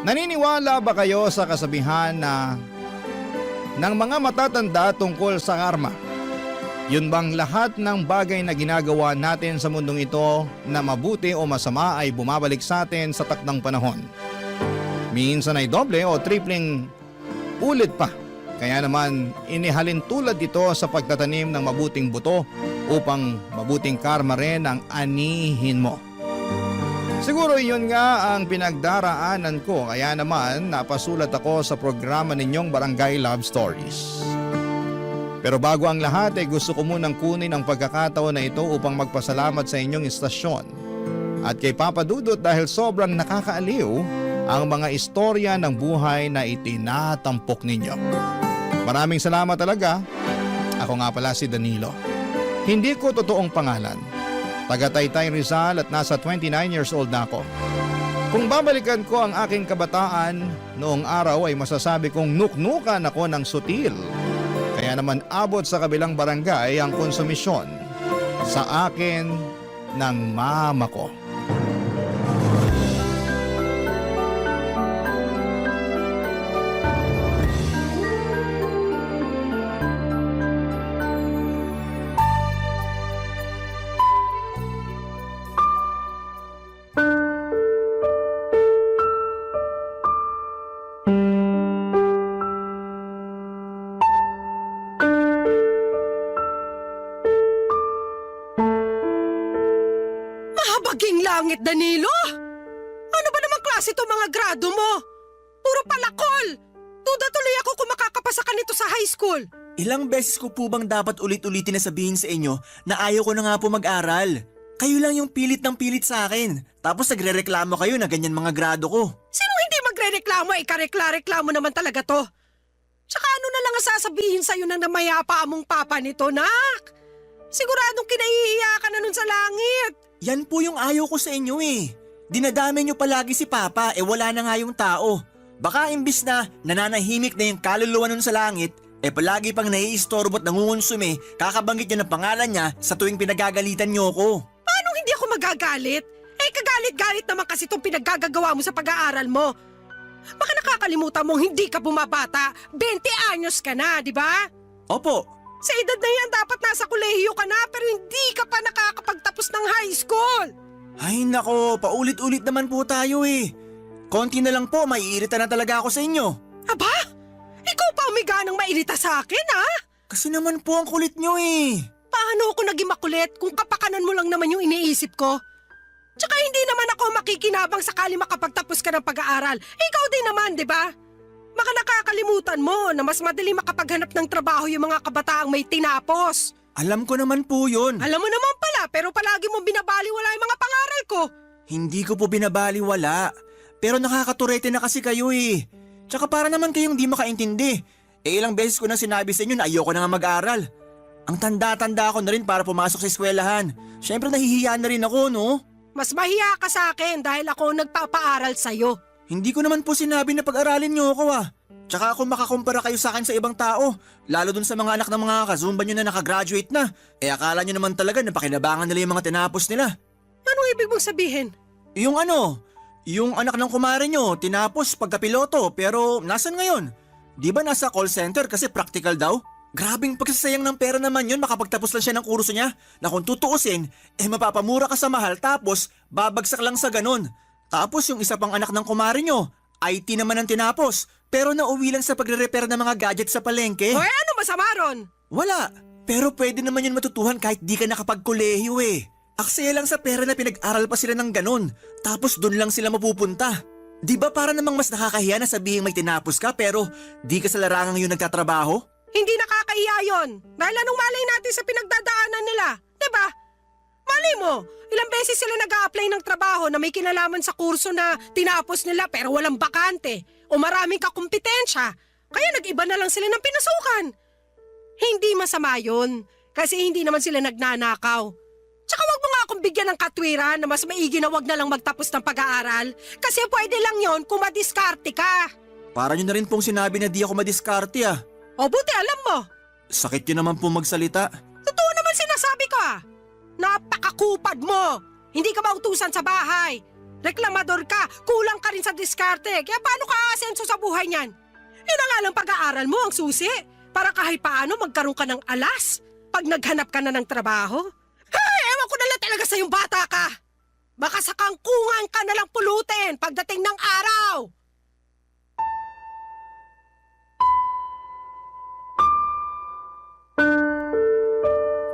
naniniwala ba kayo sa kasabihan na ng mga matatanda tungkol sa karma? Yun bang lahat ng bagay na ginagawa natin sa mundong ito na mabuti o masama ay bumabalik sa atin sa takdang panahon? Minsan ay doble o tripling ulit pa. Kaya naman inihalin tulad ito sa pagtatanim ng mabuting buto upang mabuting karma rin ang anihin mo. Siguro yun nga ang pinagdaraanan ko, kaya naman napasulat ako sa programa ninyong Barangay Love Stories. Pero bago ang lahat ay gusto ko munang kunin ang pagkakataon na ito upang magpasalamat sa inyong istasyon at kay Papa Dudut dahil sobrang nakakaaliw ang mga istorya ng buhay na itinatampok ninyo. Maraming salamat talaga. Ako nga pala si Danilo. Hindi ko totoong pangalan. Taga Taytay Rizal at nasa 29 years old na ako. Kung babalikan ko ang aking kabataan, noong araw ay masasabi kong nuknukan ako ng sutil. Kaya naman abot sa kabilang barangay ang konsumisyon sa akin ng mama ko. Mahabaging langit, Danilo! Ano ba namang klase to mga grado mo? Puro palakol! Duda tuloy ako kung makakapasa ka nito sa high school. Ilang beses ko po bang dapat ulit-ulitin na sabihin sa inyo na ayaw ko na nga po mag-aral? Kayo lang yung pilit ng pilit sa akin. Tapos nagre-reklamo kayo na ganyan mga grado ko. Sino hindi magre-reklamo? Ikarekla-reklamo naman talaga to. Tsaka ano na lang ang sasabihin sa'yo ng namayapa mong papa nito, nak? Siguradong kinahihiya ka na nun sa langit. Yan po yung ayaw ko sa inyo eh. Dinadami nyo palagi si Papa wala na nga yung tao. Baka imbis na nananahimik na yung kaluluwa nun sa langit, palagi pang naiistorbo at nangungonsume, kakabanggit nyo ng pangalan niya sa tuwing pinagagalitan nyo ko. Paano hindi ako magagalit? Kagalit-galit naman kasi itong pinaggagawa mo sa pag-aaral mo. Baka nakakalimutan mong hindi ka bumabata. 20 anyos ka na, di ba? Opo. Sa edad na yan, dapat nasa kolehiyo ka na pero hindi ka pa nakakapagtapos ng high school. Ay nako, paulit-ulit naman po tayo eh. Konti na lang po, maiirita na talaga ako sa inyo. Aba? Ikaw pa umiga ng mairita sa akin, ha? Kasi naman po ang kulit nyo eh. Paano ako naging makulit kung kapakanan mo lang naman yung iniisip ko? Tsaka hindi naman ako makikinabang sakali makapagtapos ka ng pag-aaral. Ikaw din naman, di ba? Baka nakakalimutan mo na mas madali makapaghanap ng trabaho yung mga kabataang may tinapos. Alam ko naman po yun. Alam mo naman pala, pero palagi mo binabaliwala yung mga pangaral ko. Hindi ko po binabaliwala. Pero nakakaturete na kasi kayo eh. Tsaka para naman kayong di makaintindi. Ilang beses ko na sinabi sa inyo na ayoko na nga mag-aral. Ang tanda-tanda ako na rin para pumasok sa eskwelahan. Siyempre nahihiya na rin ako, no? Mas mahiya ka sa akin dahil ako ang nagpapaaral sa'yo. Hindi ko naman po sinabi na pag-aralin niyo ako ah. Tsaka kung makakumpara kayo sa akin sa ibang tao, lalo dun sa mga anak ng mga kazumba nyo na nakagraduate na, akala nyo naman talaga na pakinabangan nila yung mga tinapos nila. Anong ibig mong sabihin? Yung anak ng kumare nyo, tinapos pagkapiloto pero nasan ngayon? Di ba nasa call center kasi practical daw? Grabing pagsasayang ng pera naman yun, makapagtapos lang siya ng kurso niya na kung tutuusin, mapapamura ka sa mahal tapos babagsak lang sa ganun. Tapos yung isa pang anak ng kumare nyo, IT naman ang tinapos, pero nauwi lang sa pagre-repair ng mga gadget sa palengke. O ano masama ron? Wala, pero pwede naman yun matutuhan kahit di ka nakapagkolehiyo eh. Aksaya lang sa pera na pinag-aral pa sila ng ganun, tapos dun lang sila mapupunta. Di ba para namang mas nakakahiya na sabihin may tinapos ka pero di ka sa larangang yun nagtatrabaho? Hindi nakakahiya yun. Dahil anong malay natin sa pinagdadaanan nila? Diba? Malay mo, ilang beses sila nag-a-apply ng trabaho na may kinalaman sa kurso na tinapos nila pero walang bakante o maraming kakumpetensya. Kaya nag-iba na lang sila ng pinasukan. Hindi masama yun kasi hindi naman sila nagnanakaw. Tsaka wag mo nga akong bigyan ng katwiran na mas maigi na wag na lang magtapos ng pag-aaral kasi pwede lang yon kung madiskarte ka. Para nyo na rin pong sinabi na di ako madiskarte ah. O buti alam mo, Sakit nyo naman po magsalita. totoo naman sinasabi ko ah. Napakakupad mo. Hindi ka mautusan sa bahay. Reklamador ka, kulang ka rin sa diskarte. Kaya paano ka aasenso sa buhay niyan? Yun na nga lang pag-aaral mo ang susi. Para kahit paano magkaroon ka ng alas pag naghanap ka na ng trabaho. Hey, ewan ko na lang talaga sa yung bata ka. Baka sa kangkungan ka na lang pulutin pagdating ng araw.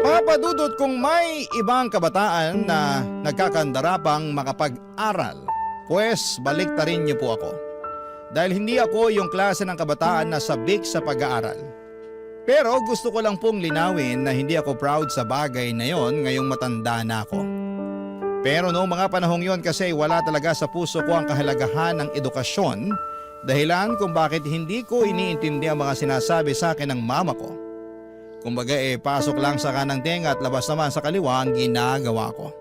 Papadudot kung may ibang kabataan na nagkakandarapang makapag-aral, pues baliktarin niyo po ako. Dahil hindi ako yung klase ng kabataan na sabik sa pag-aaral. Pero gusto ko lang pong linawin na hindi ako proud sa bagay na yon ngayong matanda na ako. Pero noong mga panahong yon kasi wala talaga sa puso ko ang kahalagahan ng edukasyon, dahilan kung bakit hindi ko iniintindi ang mga sinasabi sa akin ng mama ko. Kumbaga pasok lang sa kanang tenga at labas naman sa kaliwa ang ginagawa ko.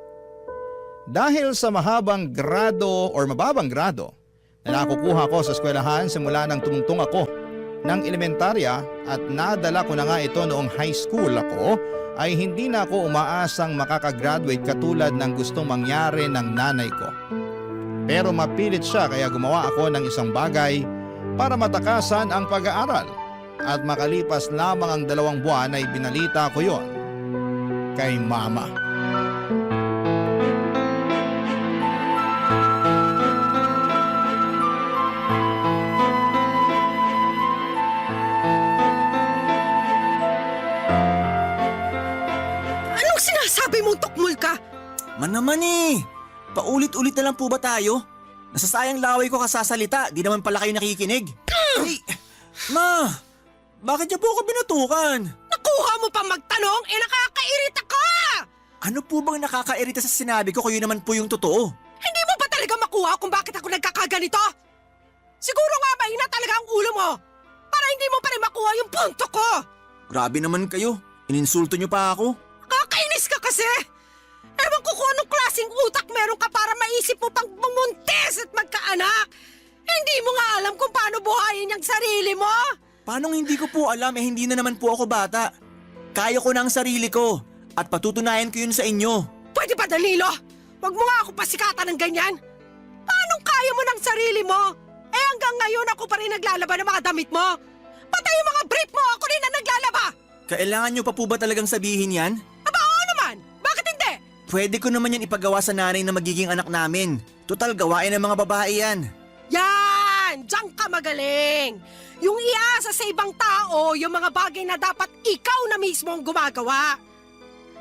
Dahil sa mahabang grado or mababang grado na nakukuha ko sa eskwelahan simula nang tumungtong ako ng elementarya at nadala ko na nga ito noong high school ako, ay hindi na ako umaasang makakagraduate katulad ng gustong mangyari ng nanay ko. Pero mapilit siya kaya gumawa ako ng isang bagay para matakasan ang pag-aaral. At makalipas lamang ang 2 buwan ay binalita ko yon kay mama. Anong sinasabi mong tukmul ka? Man naman paulit-ulit na lang po ba tayo? Nasasayang laway ko kasasalita, di naman pala kayo nakikinig. Ay, ma, bakit niya po ako binatukan? Nakuha mo pa magtanong? Nakakairita ka! Ano po bang nakakairita sa sinabi ko kung yun naman po yung totoo? Hindi mo ba talaga makuha kung bakit ako nagkakaganito? Siguro nga mahina talaga ang ulo mo para hindi mo pa rin makuha yung punto ko. Grabe naman kayo, ininsulto niyo pa ako. Kakainis ka kasi! Ewan ko kung anong klaseng utak meron ka para maisip mo pang bumuntis at magkaanak. Hindi mo nga alam kung paano buhayin yung sarili mo. Paano hindi ko po alam hindi na naman po ako bata? Kaya ko na ang sarili ko at patutunayan ko yun sa inyo. Pwede ba, Danilo? Huwag mo nga ako pasikatan ng ganyan. Paano kaya mo ng sarili mo? Hanggang ngayon ako pa rin naglalaba ng mga damit mo. Patay yung mga brief mo, ako rin na naglalaba. Kailangan nyo pa po ba talagang sabihin yan? Aba, oo naman. Bakit hindi? Pwede ko naman yan ipagawa sa nanay na magiging anak namin. Total gawain ng mga babae yan. Yan! Diyan ka magaling! Yung iasa sa ibang tao, yung mga bagay na dapat ikaw na mismo ang gumagawa.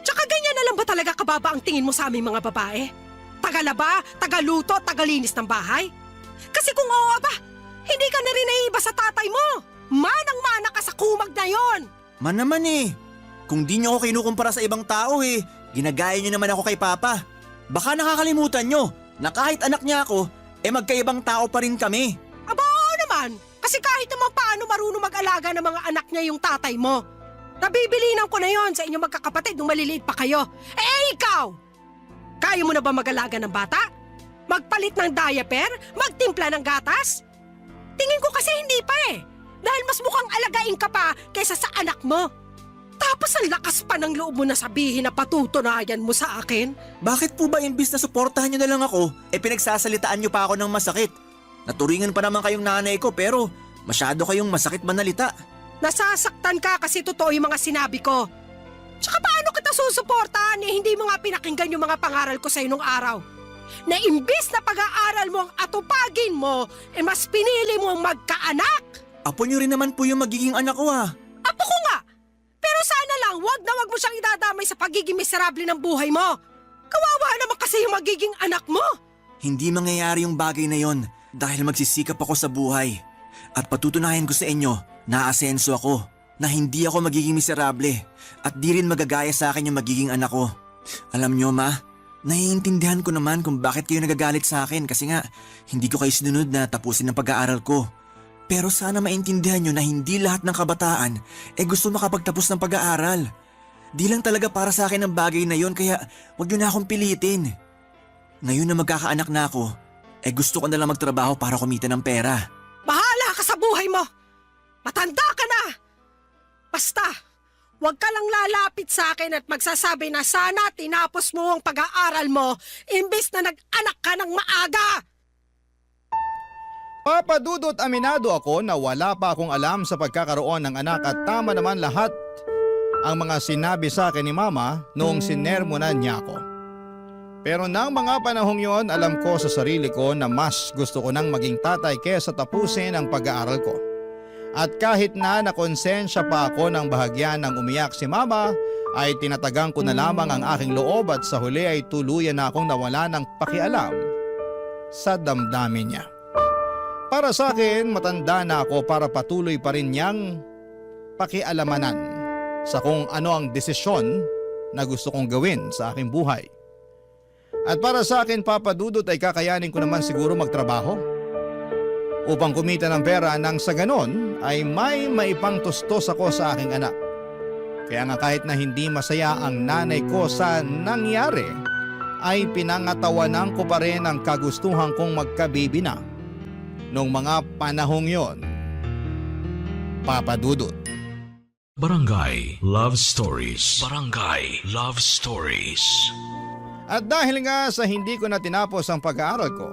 Tsaka ganyan na lang ba talaga kababa ang tingin mo sa aming mga babae? Tagalaba, tagaluto, tagalinis ng bahay? Kasi kung oo ba, hindi ka na rin naiiba sa tatay mo. Manang-mana ka sa kumag na yon. Man naman kung di nyo ako kinukumpara sa ibang tao ginagaya nyo naman ako kay Papa. Baka nakakalimutan nyo na kahit anak niya ako, magkaibang tao pa rin kami. Aba, oo naman. Kasi kahit naman paano marunong mag-alaga ng mga anak niya yung tatay mo. Nabibilinan ko na yon sa inyong magkakapatid nung maliliit pa kayo. Ikaw! Kaya mo na ba mag-alaga ng bata? Magpalit ng diaper? Magtimpla ng gatas? Tingin ko kasi hindi pa Dahil mas mukhang alagain ka pa kaysa sa anak mo. Tapos ang lakas pa ng loob mo na sabihin na patutunayan mo sa akin. Bakit po ba imbis na suportahan nyo na lang ako, pinagsasalitaan nyo pa ako ng masakit? Naturingan pa naman kayong nanay ko pero masyado kayong masakit manalita. Nasasaktan ka kasi totoo yung mga sinabi ko. Tsaka paano kita susuportahan hindi mo nga pinakinggan yung mga pangaral ko sa'yo nung araw? Na imbis na pag-aaral mo ang atupagin mo, mas pinili mo ang magkaanak. Apo niyo rin naman po yung magiging anak ko ah. Apo ko nga! Pero sana lang, wag na wag mo siyang idadamay sa pagiging miserable ng buhay mo. Kawawa naman kasi yung magiging anak mo. Hindi mangyayari yung bagay na yon dahil magsisikap ako sa buhay. At patutunayan ko sa inyo na aasenso ako, na hindi ako magiging miserable at di rin magagaya sa akin yung magiging anak ko. Alam nyo ma, naiintindihan ko naman kung bakit kayo nagagalit sa akin kasi nga hindi ko kayo sinunod na tapusin ang pag-aaral ko. Pero sana maintindihan nyo na hindi lahat ng kabataan gusto makapagtapos ng pag-aaral. Di lang talaga para sa akin ang bagay na yon kaya wag nyo na akong pilitin. Ngayon na magkakaanak na ako, gusto ko na lang magtrabaho para kumita ng pera. Bahala ka sa buhay mo! Matanda ka na! Basta, huwag ka lang lalapit sa akin at magsasabi na sana tinapos mo ang pag-aaral mo imbis na nag-anak ka ng maaga! Papa Dudut, aminado ako na wala pa akong alam sa pagkakaroon ng anak at tama naman lahat ang mga sinabi sa akin ni Mama noong sinermonan niya ako. Pero nang mga panahong yon, alam ko sa sarili ko na mas gusto ko nang maging tatay kesa tapusin ang pag-aaral ko. At kahit na nakonsensya pa ako ng bahagyan ng umiyak si Mama, ay tinatagang ko na lamang ang aking loob at sa huli ay tuluyan na akong nawala ng pakialam sa damdamin niya. Para sa akin, matanda na ako para patuloy pa rin niyang pakialamanan sa kung ano ang desisyon na gusto kong gawin sa aking buhay. At para sa akin, Papa Dudut, ay kakayanin ko naman siguro magtrabaho upang kumita ng pera nang sa ganon ay may maipangtustos ako sa aking anak. Kaya nga kahit na hindi masaya ang nanay ko sa nangyari, ay pinangatawanan ko pa rin ang kagustuhan kong magkabibi na noong mga panahong yon, Papa Dudut. Barangay Love Stories. Barangay Love Stories. At dahil nga sa hindi ko na tinapos ang pag-aaral ko,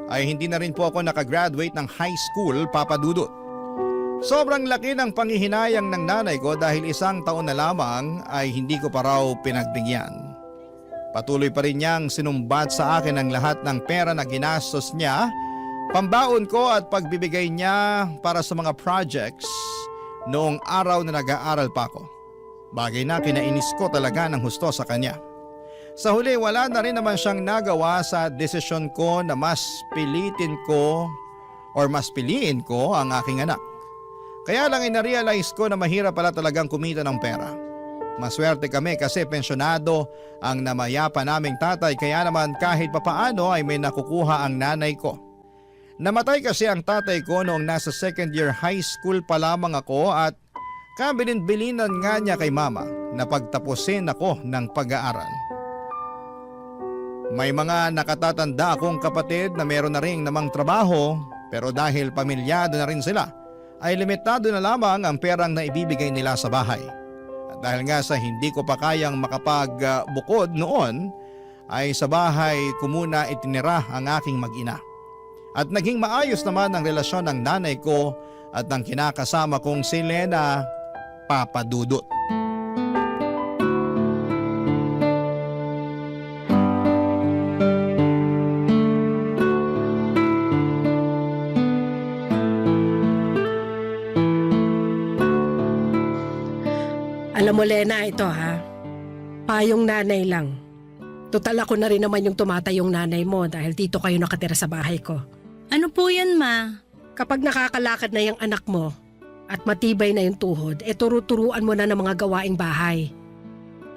ay hindi na rin po ako nakagraduate ng high school, Papa Dudut. Sobrang laki ng panghihinayang ng nanay ko dahil 1 taon na lamang ay hindi ko pa raw pinagbigyan. Patuloy pa rin niyang sinumbat sa akin ang lahat ng pera na ginastos niya, pambaon ko at pagbibigay niya para sa mga projects noong araw na nag-aaral pa ako. Bagay na kinainis ko talaga ng husto sa kanya. Sa huli, wala na rin naman siyang nagawa sa desisyon ko na mas piliin ko ang aking anak. Kaya lang inarealize ko na mahirap pala talagang kumita ng pera. Maswerte kami kasi pensyonado ang namayapa naming tatay kaya naman kahit papaano ay may nakukuha ang nanay ko. Namatay kasi ang tatay ko noong nasa 2nd year high school pa lamang ako at kabilin-bilinan nga niya kay Mama na pagtapusin ako ng pag-aaral. May mga nakatatanda akong kapatid na meron na rin namang trabaho pero dahil pamilyado na rin sila ay limitado na lamang ang perang na ibibigay nila sa bahay. At dahil nga sa hindi ko pa kayang makapagbukod noon ay sa bahay ko muna itinira ang aking mag-ina. At naging maayos naman ang relasyon ng nanay ko at ng kinakasama kong si Lena, Papa Dudut. Alam mo, Lena, ito ha. Payong nanay lang. Total ako na rin naman yung tumatayong nanay mo dahil dito kayo nakatira sa bahay ko. Ano po yan, Ma? Kapag nakakalakad na yung anak mo at matibay na yung tuhod, turu-turuan mo na ng mga gawaing bahay.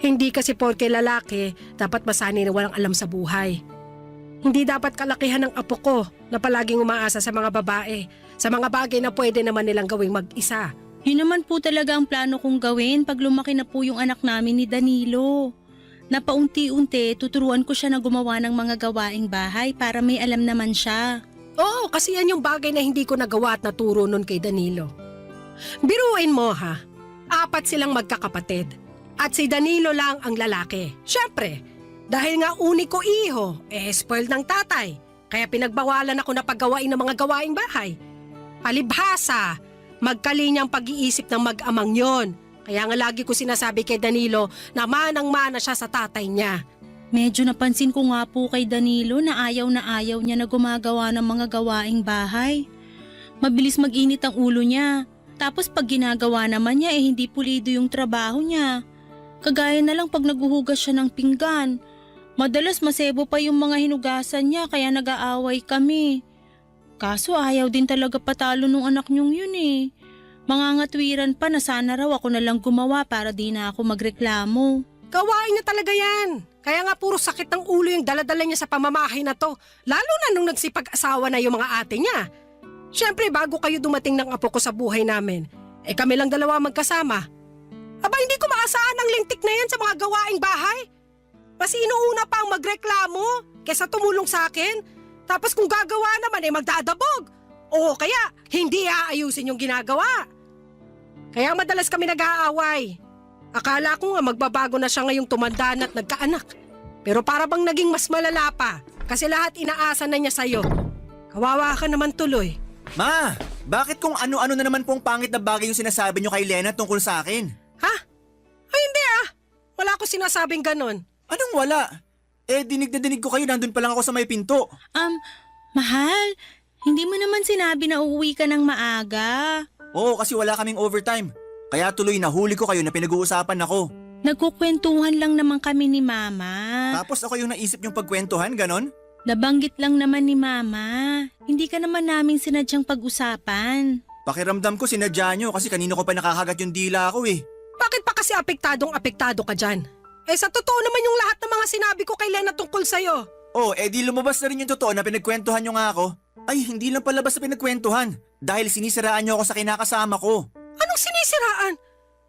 Hindi kasi porke lalaki, dapat masanay na walang alam sa buhay. Hindi dapat kalakihan ng apo ko na palaging umaasa sa mga babae, sa mga bagay na pwede naman nilang gawing mag-isa. Yun naman po talaga ang plano kong gawin pag lumaki na po yung anak namin ni Danilo. Napaunti-unti, tuturuan ko siya na gumawa ng mga gawaing bahay para may alam naman siya. Oo, kasi yan yung bagay na hindi ko nagawa at naturo nun kay Danilo. Biruin mo ha, 4 silang magkakapatid at si Danilo lang ang lalaki. Siyempre, dahil nga uniko iho, spoiled ng tatay, kaya pinagbawalan ako na paggawain ng mga gawaing bahay. Palibhasa, Magkalinyang pag-iisip ng mag-amang yon. Kaya nga lagi ko sinasabi kay Danilo na manang-mana siya sa tatay niya. Medyo napansin ko nga po kay Danilo na ayaw niya na gumagawa ng mga gawaing bahay. Mabilis mag-init ang ulo niya. Tapos pag ginagawa naman niya hindi pulido yung trabaho niya. Kagaya na lang pag naguhugas siya ng pinggan. Madalas masebo pa yung mga hinugasan niya kaya nag-aaway kami. Kaso ayaw din talaga patalo nung anak niyong yun eh. Mangangatwiran pa na sana raw ako na lang gumawa para di na ako magreklamo. Gawain niya talaga yan. Kaya nga puro sakit ng ulo yung daladala niya sa pamamahay na to. Lalo na nung nagsipag-asawa na yung mga ate niya. Siyempre bago kayo dumating ng apo ko sa buhay namin, kami lang dalawa magkasama. Aba hindi ko maasahan ang lintik na yan sa mga gawaing bahay. Mas inuuna pa ang magreklamo kesa tumulong sa akin. Tapos kung gagawa naman magdadabog. O kaya hindi aayusin yung ginagawa. Kaya madalas kami nag-aaway. Akala ko nga magbabago na siya ngayong tumanda na at nagkaanak. Pero para bang naging mas malala pa kasi lahat inaasa na niya sa'yo. Kawawa ka naman tuloy. Ma, bakit kung ano-ano na naman pong pangit na bagay yung sinasabi niyo kay Lena tungkol sa akin? Ha? Ay hindi Wala ko sinasabing ganon. Anong wala? Dinig na dinig ko kayo, nandun pa lang ako sa may pinto. Mahal, hindi mo naman sinabi na uuwi ka ng maaga. Oo, kasi wala kaming overtime. Kaya tuloy nahuli ko kayo na pinag-uusapan ako. Nagkukwentuhan lang naman kami ni Mama. Tapos ako yung naisip yung pagkwentuhan, ganon? Nabanggit lang naman ni Mama. Hindi ka naman namin sinadyang pag-usapan. Pakiramdam ko sinadya nyo kasi kanino ko pa nakakagat yung dila ko eh. Bakit pa kasi apektado ka dyan? Sa totoo naman yung lahat ng mga sinabi ko kay Lena tungkol sa'yo. Di lumabas na rin yung totoo na pinagkwentuhan nyo nga ako. Ay, hindi lang palabas na pinagkwentuhan. Dahil sinisiraan nyo ako sa kinakasama ko. Anong sinisiraan?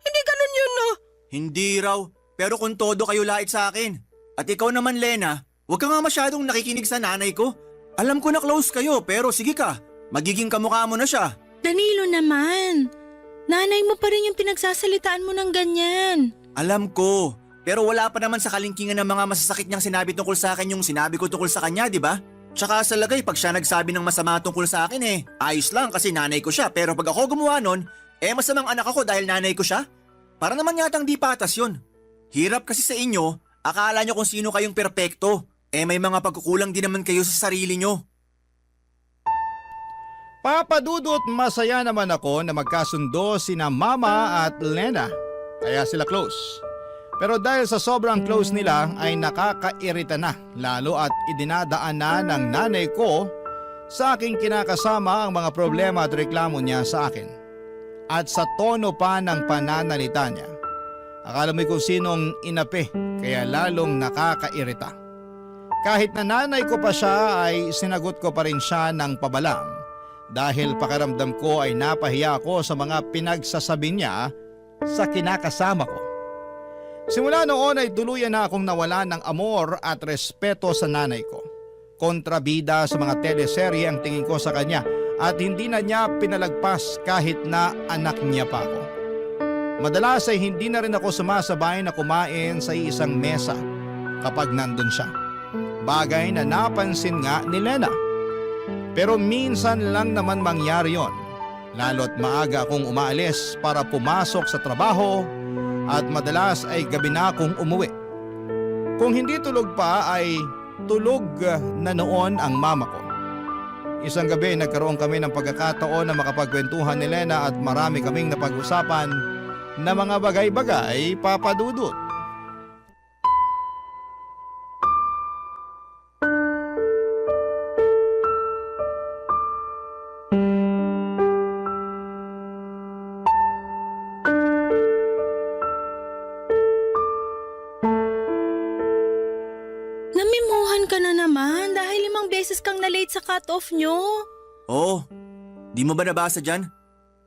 Hindi ganun yun, no? Hindi raw, pero kung todo kayo lait sa akin. At ikaw naman, Lena, huwag ka nga masyadong nakikinig sa nanay ko. Alam ko na close kayo, pero sige ka, magiging kamukha mo na siya. Danilo naman, nanay mo pa rin yung pinagsasalitaan mo ng ganyan. Alam ko, pero wala pa naman sa kalingkingan ng mga masasakit niyang sinabi tungkol sa akin yung sinabi ko tungkol sa kanya, di ba? Tsaka sa lagay, pag siya nagsabi ng masama tungkol sa akin ayos lang kasi nanay ko siya. Pero pag ako gumawa nun, masamang anak ako dahil nanay ko siya? Para naman yatang di patas yun. Hirap kasi sa inyo, akala nyo kung sino kayong perpekto. May mga pagkukulang din naman kayo sa sarili nyo. Papadudot masaya naman ako na magkasundo sina Mama at Lena. Kaya sila close. Pero dahil sa sobrang close nila ay nakakairita na, lalo at idinadaan na ng nanay ko sa aking kinakasama ang mga problema at reklamo niya sa akin. At sa tono pa ng pananalita niya. Akala mo kung sinong inapi, kaya lalong nakakairita. Kahit na nanay ko pa siya ay sinagot ko pa rin siya ng pabalang dahil pakiramdam ko ay napahiya ako sa mga pinagsasabi niya sa kinakasama ko. Simula noon ay tuluyan na akong nawala ng amor at respeto sa nanay ko. Kontrabida sa mga teleserye ang tingin ko sa kanya at hindi na niya pinalagpas kahit na anak niya pa ako. Madalas ay hindi na rin ako sumasabay na kumain sa isang mesa kapag nandun siya. Bagay na napansin nga ni Lena. Pero minsan lang naman mangyari yon. Lalo't maaga akong umaalis para pumasok sa trabaho at madalas ay gabi na akong umuwi. Kung hindi tulog pa ay tulog na noon ang mama ko. Isang gabi nagkaroon kami ng pagkakataon na makapagkwentuhan ni Lena at marami kaming napag-usapan na mga bagay-bagay, papadudot. Namimuhan ka na naman dahil 5 beses kang na-late sa cut-off nyo. Oo, di mo ba nabasa dyan?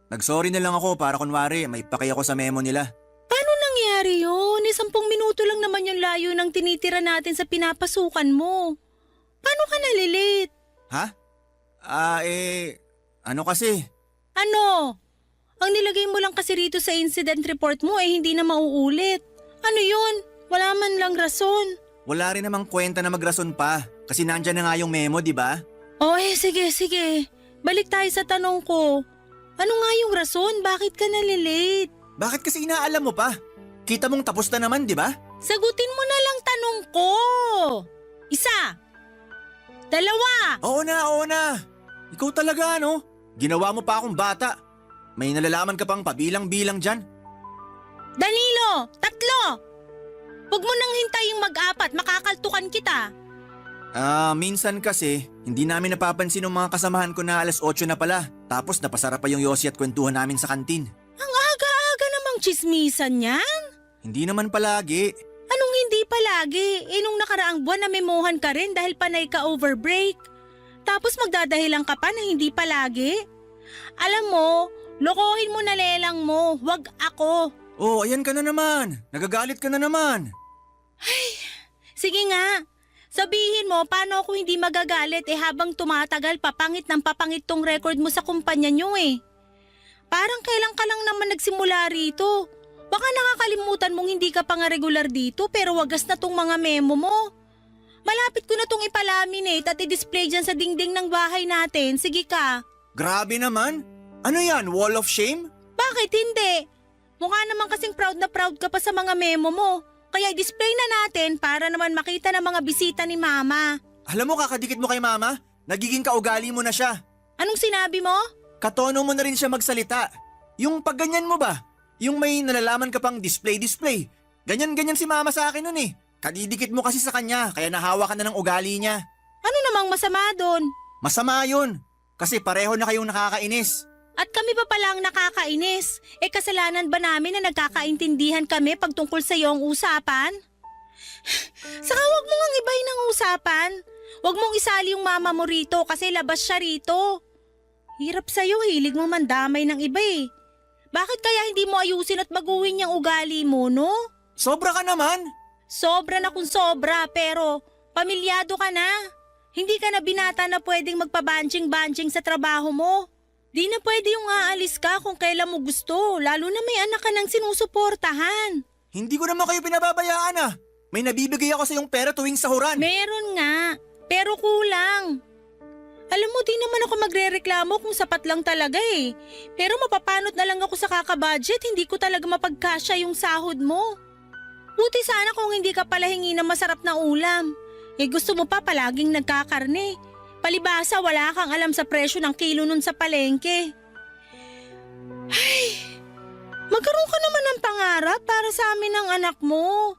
Nagsorry na lang ako para kunwari may pakay ako sa memo nila. Paano nangyari yun? 10 minuto lang naman yung layo ng tinitira natin sa pinapasukan mo. Paano ka nalilate? Ha? Ano kasi? Ano? Ang nilagay mo lang kasi rito sa incident report mo hindi na mauulit. Ano yun? Wala man lang rason. Wala rin namang kwenta na magrason pa kasi nandyan na nga yung memo, di ba? Sige. Balik tayo sa tanong ko. Ano nga yung rason? Bakit ka nalilate? Bakit kasi inaalam mo pa? Kita mong tapos na naman, di ba? Sagutin mo na lang tanong ko. 1, 2. Oo na. Ikaw talaga, ano? Ginawa mo pa akong bata. May nalalaman ka pang pabilang-bilang dyan. Danilo, 3. Huwag mo nang hintaying mag-4, makakaltukan kita. Minsan kasi, hindi namin napapansin ng mga kasamahan ko na 8:00 na pala. Tapos napasara pa yung yosi at kwentuhan namin sa kantin. Ang aga-aga namang chismisan yan. Hindi naman palagi. Anong hindi palagi? Nung nakaraang buwan namemohan ka rin dahil panay ka over break. Tapos magdadahilan ka pa na hindi palagi. Alam mo, lokohin mo na lelang mo, wag ako. Oh, ayan ka na naman. Nagagalit ka na naman. Sige nga, sabihin mo paano ako hindi magagalit habang tumatagal papangit ng papangit tong record mo sa kumpanya nyo eh. Parang kailan ka lang naman nagsimula rito. Baka nakakalimutan mong hindi ka pa nga regular dito pero wagas na tong mga memo mo. Malapit ko na tong ipalaminate at i-display dyan sa dingding ng bahay natin. Sige ka. Grabe naman. Ano yan, wall of shame? Bakit hindi? Mukha naman kasing proud na proud ka pa sa mga memo mo. Kaya i-display na natin para naman makita ng mga bisita ni Mama. Alam mo, kakadikit mo kay Mama, nagiging kaugali mo na siya. Anong sinabi mo? Katono mo na rin siya magsalita. Yung pagganyan mo ba? Yung may nalalaman ka pang display. Ganyan-ganyan si Mama sa akin nun eh. Kadidikit mo kasi sa kanya, kaya nahawa ka na ng ugali niya. Ano namang masama doon? Masama yun, kasi pareho na kayong nakakainis. At kami pa palang nakakainis. Kasalanan ba namin na nagkakaintindihan kami pag tungkol sa iyo ang usapan? Saka wag mo ngang ibahin ang usapan. Wag mong isali yung mama mo rito kasi labas siya rito. Hirap sa'yo, hilig mo mandamay ng iba eh. Bakit kaya hindi mo ayusin at baguhin yung ugali mo, no? Sobra ka naman. Sobra na kung sobra, pero pamilyado ka na. Hindi ka na binata na pwedeng magpabanjing-banjing sa trabaho mo. Di na pwede yung aalis ka kung kailan mo gusto, lalo na may anak ka nang sinusuportahan. Hindi ko naman kayo pinababayaan ah. May nabibigay ako sa yung pera tuwing sahuran. Meron nga, pero kulang. Alam mo, di naman ako magrereklamo kung sapat lang talaga eh. Pero mapapanot na lang ako sa kakabudget, hindi ko talaga mapagkasya yung sahod mo. Buti sana kung hindi ka pala hingi ng masarap na ulam. Gusto mo pa palaging nagkakarne. Palibasa wala kang alam sa presyo ng kilo nun sa palengke. Ay, magkaroon ka naman ng pangarap para sa amin ng anak mo.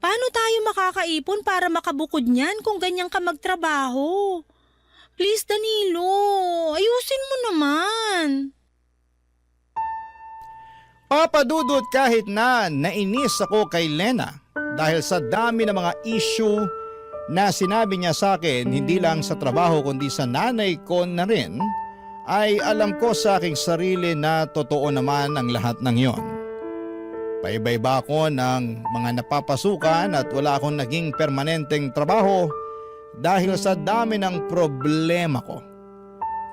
Paano tayo makakaipon para makabukod niyan kung ganyan ka magtrabaho? Please Danilo, ayusin mo naman. Papadudot kahit na nainis ako kay Lena dahil sa dami ng mga issue na sinabi niya sa akin hindi lang sa trabaho kundi sa nanay ko na rin, ay alam ko sa aking sarili na totoo naman ang lahat ng yon. Paiba-iba ako ng mga napapasukan at wala akong naging permanenteng trabaho dahil sa dami ng problema ko.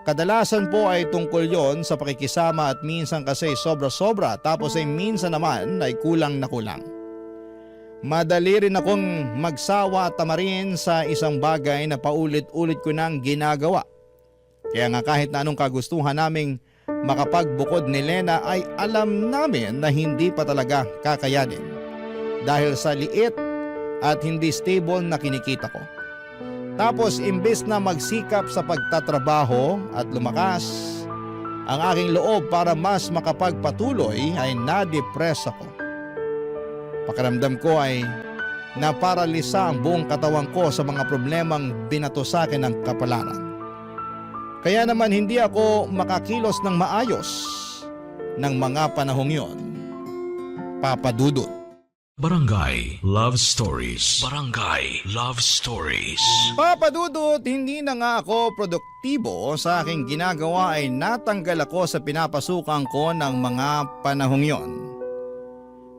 Kadalasan po ay tungkol yon sa pakikisama at minsan kasi sobra-sobra tapos ay minsan naman ay kulang na kulang. Madali rin akong magsawa at tamarin sa isang bagay na paulit-ulit ko nang ginagawa. Kaya nga kahit na anong kagustuhan naming makapagbukod ni Lena ay alam namin na hindi pa talaga kakayanin dahil sa liit at hindi stable na kinikita ko. Tapos imbes na magsikap sa pagtatrabaho at lumakas ang aking loob para mas makapagpatuloy ay na-depress ako. Pakiramdam ko ay naparalisa ang buong katawan ko sa mga problemang binato sa akin ng kapalaran. Kaya naman hindi ako makakilos ng maayos ng mga panahong yon. Papadudot. Barangay Love Stories. Barangay Love Stories. Papadudot, hindi na nga ako produktibo sa aking ginagawa ay natanggal ako sa pinapasukan ko ng mga panahong yon.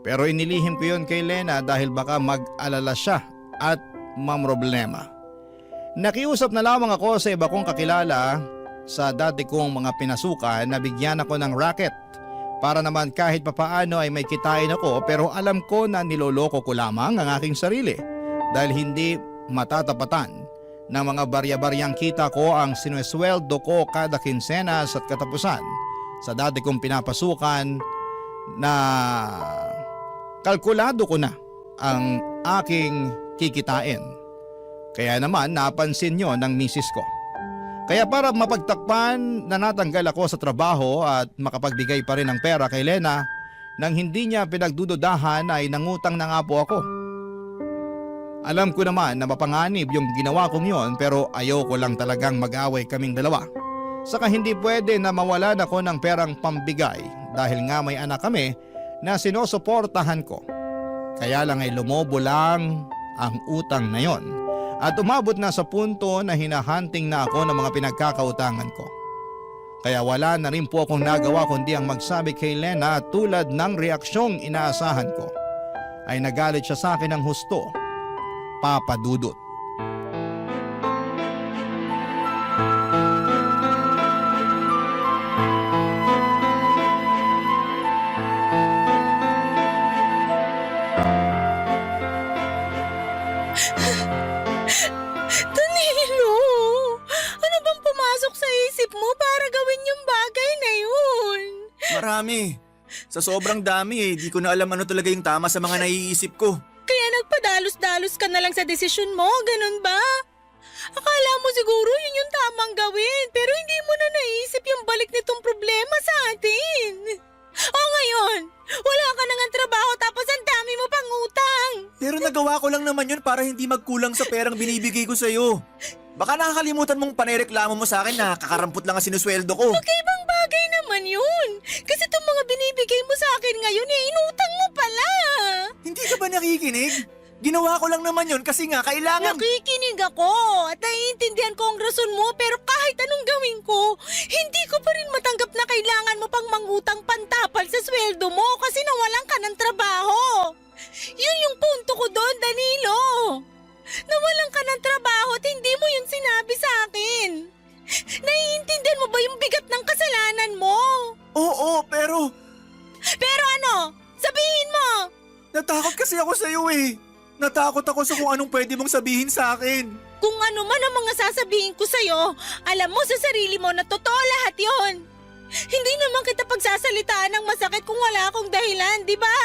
Pero inilihim ko yon kay Lena dahil baka mag-alala siya at mamroblema. Nakiusap na lamang ako sa iba kong kakilala sa dati kong mga pinasukan na bigyan ako ng racket para naman kahit papaano ay may kitain ako, pero alam ko na niloloko ko lamang ang aking sarili dahil hindi matatapatan ng mga barya-baryang kita ko ang sinesweldo ko kada kinsenas at katapusan sa dati kong pinapasukan na kalkulado ko na ang aking kikitain. Kaya naman napansin nyo ng misis ko. Kaya para mapagtakpan na natanggal ako sa trabaho at makapagbigay pa rin ng pera kay Lena nang hindi niya pinagdududahan ay nangutang na nga po ako. Alam ko naman na mapanganib yung ginawa kong yon pero ayoko lang talagang mag-away kaming dalawa. Saka hindi pwede na mawalan ako ng perang pambigay dahil nga may anak kami na sinusuportahan ko. Kaya lang ay lumobo lang ang utang na yon. At umabot na sa punto na hinahunting na ako ng mga pinagkakautangan ko. Kaya wala na rin po akong nagawa kundi ang magsabi kay Lena at tulad ng reaksyong inaasahan ko ay nagalit siya sa akin ng husto, Papa Dudut. Danilo, ano bang pumasok sa isip mo para gawin yung bagay na yun? Marami. Sa sobrang dami di ko na alam ano talaga yung tama sa mga naiisip ko. Kaya nagpadalos-dalos ka na lang sa desisyon mo, ganun ba? Akala mo siguro yun yung tamang gawin, pero hindi mo na naisip yung balik nitong problema sa atin. O ngayon, wala ka na nga trabaho tapos ang dami mo pang utang. Pero nagawa ko lang naman yun para hindi magkulang sa perang binibigay ko sa'yo. Baka nakakalimutan mong panereklamo mo sa akin na kakarampot lang ang sinusweldo ko. Magkaibang bagay naman yun. Kasi itong mga binibigay mo sa akin ngayon, inutang mo pala. Hindi ka ba nakikinig? Ginawa ko lang naman yun kasi nga kailangan... Nakikinig ako at naiintindihan ko ang rason mo pero kahit anong gawin ko, hindi ko pa rin matanggap na kailangan mo pang mangutang pantapal sa sweldo mo kasi nawalan ka ng trabaho. Yun yung punto ko doon, Danilo. Nawalan ka ng trabaho at hindi mo yun sinabi sa akin. Naiintindihan mo ba yung bigat ng kasalanan mo? Oo, pero... Pero ano? Sabihin mo! Natakot kasi ako sa'yo eh. Natakot ako sa kung anong pwede mong sabihin sa akin. Kung ano man ang mga sasabihin ko sa'yo, alam mo sa sarili mo na totoo lahat yon. Hindi naman kita pagsasalitaan ng masakit kung wala akong dahilan, di ba?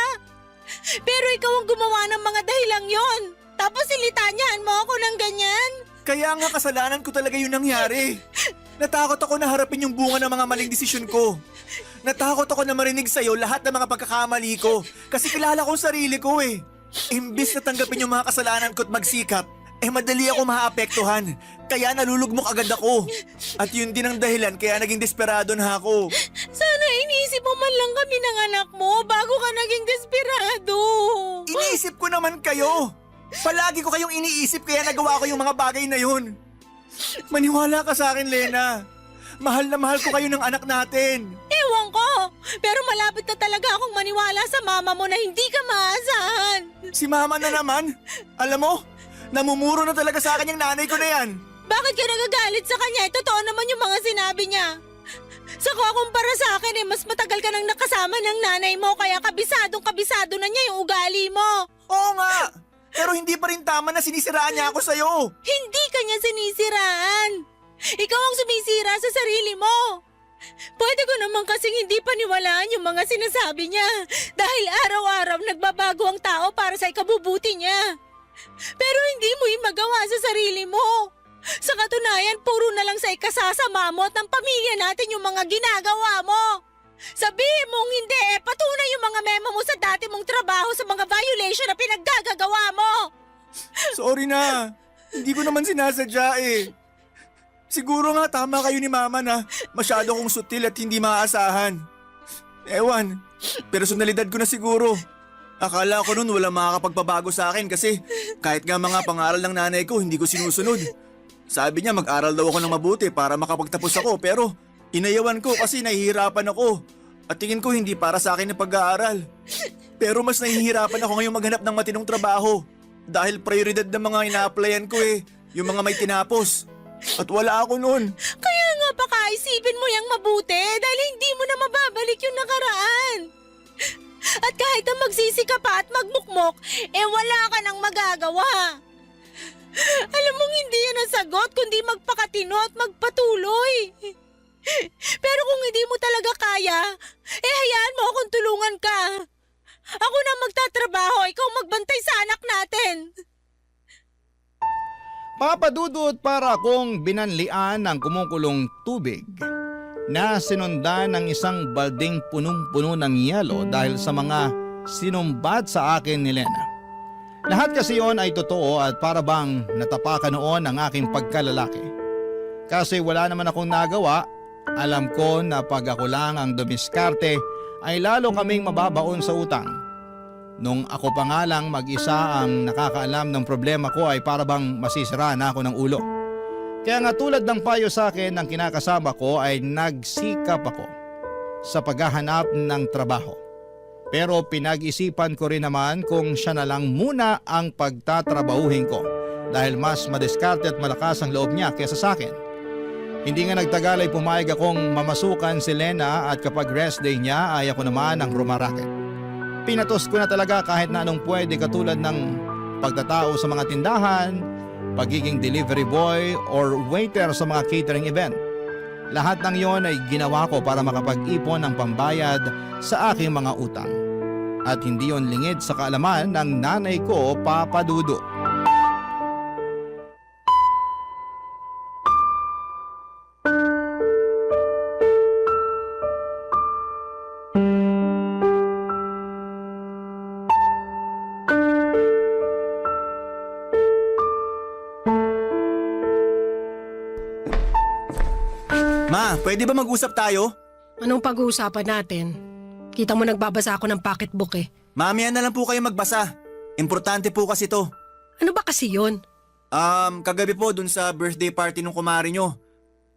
Pero ikaw ang gumawa ng mga dahilang yon. Tapos silitanyahan mo ako ng ganyan. Kaya nga kasalanan ko talaga yung nangyari. Natakot ako na harapin yung bunga ng mga maling desisyon ko. Natakot ako na marinig sa'yo lahat ng mga pagkakamali ko. Kasi kilala ko ang sarili ko eh. Imbis na tanggapin yung mga kasalanan ko at magsikap, madali ako maapektuhan. Kaya nalulugmok agad ako. At yun din ang dahilan kaya naging desperado na ako. Sana iniisip mo man lang kami ng anak mo bago ka naging desperado. Iniisip ko naman kayo. Palagi ko kayong iniisip kaya nagawa ko yung mga bagay na yun. Maniwala ka sa akin, Lena. Mahal na mahal ko kayo ng anak natin. Ewan ko, pero malapit na talaga akong maniwala sa mama mo na hindi ka maasahan. Si mama na naman. Alam mo, namumuro na talaga sa akin yung nanay ko na yan. Bakit ka nagagalit sa kanya? Totoo naman yung mga sinabi niya. Saka kumpara sa akin mas matagal ka nang nakasama ng nanay mo kaya kabisado na niya yung ugali mo. Oo nga, pero hindi pa rin tama na sinisiraan niya ako sa'yo. Hindi ka niya sinisiraan. Ikaw ang sumisira sa sarili mo. Pwede ko naman kasing hindi paniwalaan yung mga sinasabi niya dahil araw-araw nagbabago ang tao para sa ikabubuti niya. Pero hindi mo yung magawa sa sarili mo. Sa katunayan, puro na lang sa ikasasama mo at ng pamilya natin yung mga ginagawa mo. Sabihin mong hindi, patunay yung mga memo mo sa dati mong trabaho sa mga violation na pinaggagawa mo. Sorry na, hindi ko naman sinasadya eh. Siguro nga tama kayo ni Mama na masyado kong sutil at hindi maaasahan. Ewan, personalidad ko na siguro. Akala ko nun wala makakapagpabago sa akin kasi kahit nga mga pangaral ng nanay ko hindi ko sinusunod. Sabi niya mag-aral daw ako ng mabuti para makapagtapos ako pero inayawan ko kasi nahihirapan ako. At tingin ko hindi para sa akin ang pag-aaral. Pero mas nahihirapan ako ngayong maghanap ng matinong trabaho dahil prioridad ng mga ina-applyan ko yung mga may tinapos. At wala ako noon. Kaya nga pakaisipin mo yung mabuti dahil hindi mo na mababalik yung nakaraan. At kahit na magsisi ka pa at magmukmok, wala ka nang magagawa. Alam mong hindi yan ang sagot kundi magpakatino at magpatuloy. Pero kung hindi mo talaga kaya, hayaan mo akong tulungan ka. Ako na magtatrabaho, ikaw magbantay sa anak natin. Papadudot para akong binanlian ng kumukulong tubig na sinundan ng isang balding punong-puno ng yelo dahil sa mga sinumbat sa akin ni Lena. Lahat kasi yon ay totoo at para bang natapakan noon ang aking pagkalalaki. Kasi wala naman akong nagawa, alam ko na pag ako lang ang dumiskarte ay lalo kaming mababaon sa utang. Nung ako pa nga lang mag-isa ang nakakaalam ng problema ko ay para bang masisira na ako ng ulo. Kaya nga tulad ng payo sa akin ng kinakasama ko ay nagsikap ako sa paghahanap ng trabaho. Pero pinag-isipan ko rin naman kung siya na lang muna ang pagtatrabahuhin ko dahil mas madiskarte at malakas ang loob niya kaysa sa akin. Hindi nga nagtagal ay pumayag akong mamasukan si Lena at kapag rest day niya ay ako naman ang rumaraket. Pinatos ko na talaga kahit na anong pwede katulad ng pagtatao sa mga tindahan, pagiging delivery boy or waiter sa mga catering event. Lahat ng yon ay ginawa ko para makapag-ipon ng pambayad sa aking mga utang. At hindi yon lingid sa kaalaman ng nanay ko, Papa Dudu. Ma, pwede ba mag-usap tayo? Anong pag-uusapan natin? Kita mo nagbabasa ako ng pocketbook eh. Mamaya na lang po kayo magbasa. Importante po kasi to. Ano ba kasi yun? Kagabi po dun sa birthday party ng kumare nyo.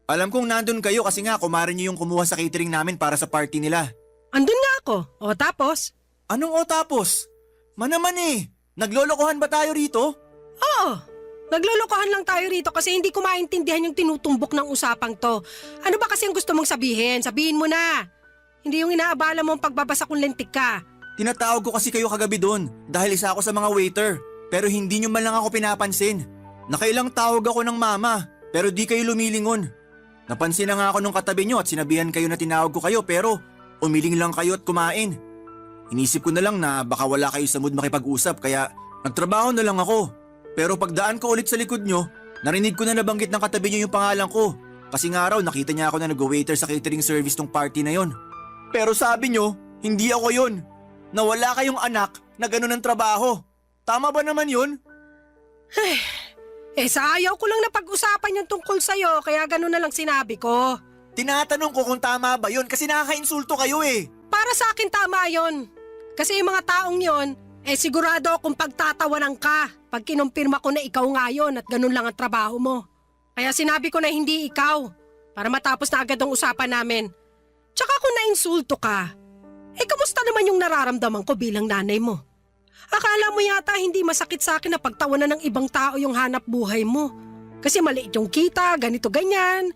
Alam kong nandun kayo kasi nga kumare nyo yung kumuha sa catering namin para sa party nila. Andun nga ako. O tapos? Anong o tapos? Manaman eh, naglolokohan ba tayo rito? Oo. Naglolokohan lang tayo rito kasi hindi ko maintindihan yung tinutumbok ng usapang to. Ano ba kasi ang gusto mong sabihin? Sabihin mo na. Hindi yung inaabala mo ang pagbabasa kung lentik ka. Tinatawag ko kasi kayo kagabi doon dahil isa ako sa mga waiter. Pero hindi nyo man lang ako pinapansin. Nakailang tawag ako ng mama pero di kayo lumilingon. Napansin na nga ako nung katabi nyo at sinabihan kayo na tinawag ko kayo pero umiling lang kayo at kumain. Inisip ko na lang na baka wala kayo sa mood makipag-usap kaya nagtrabaho na lang ako. Pero pagdaan ko ulit sa likod nyo, narinig ko na nabanggit ng katabi nyo yung pangalan ko. Kasi nga raw nakita niya ako na nag-waiter sa catering service tong party na yon. Pero sabi nyo, hindi ako yon. Na wala kayong anak na ganun ang trabaho. Tama ba naman yun? Sa ayaw ko lang na pag-usapan yung tungkol sa'yo kaya ganun na lang sinabi ko. Tinatanong ko kung tama ba yun kasi nakaka-insulto kayo eh. Para sa akin tama yon. Kasi yung mga taong yon, sigurado akong pagtatawanan ka pag kinumpirma ko na ikaw nga yun at ganun lang ang trabaho mo. Kaya sinabi ko na hindi ikaw para matapos na agad ang usapan namin. Tsaka kung na-insulto ka, kamusta naman yung nararamdaman ko bilang nanay mo? Akala mo yata hindi masakit sa akin na pagtawanan ng ibang tao yung hanap buhay mo. Kasi maliit yung kita, ganito ganyan.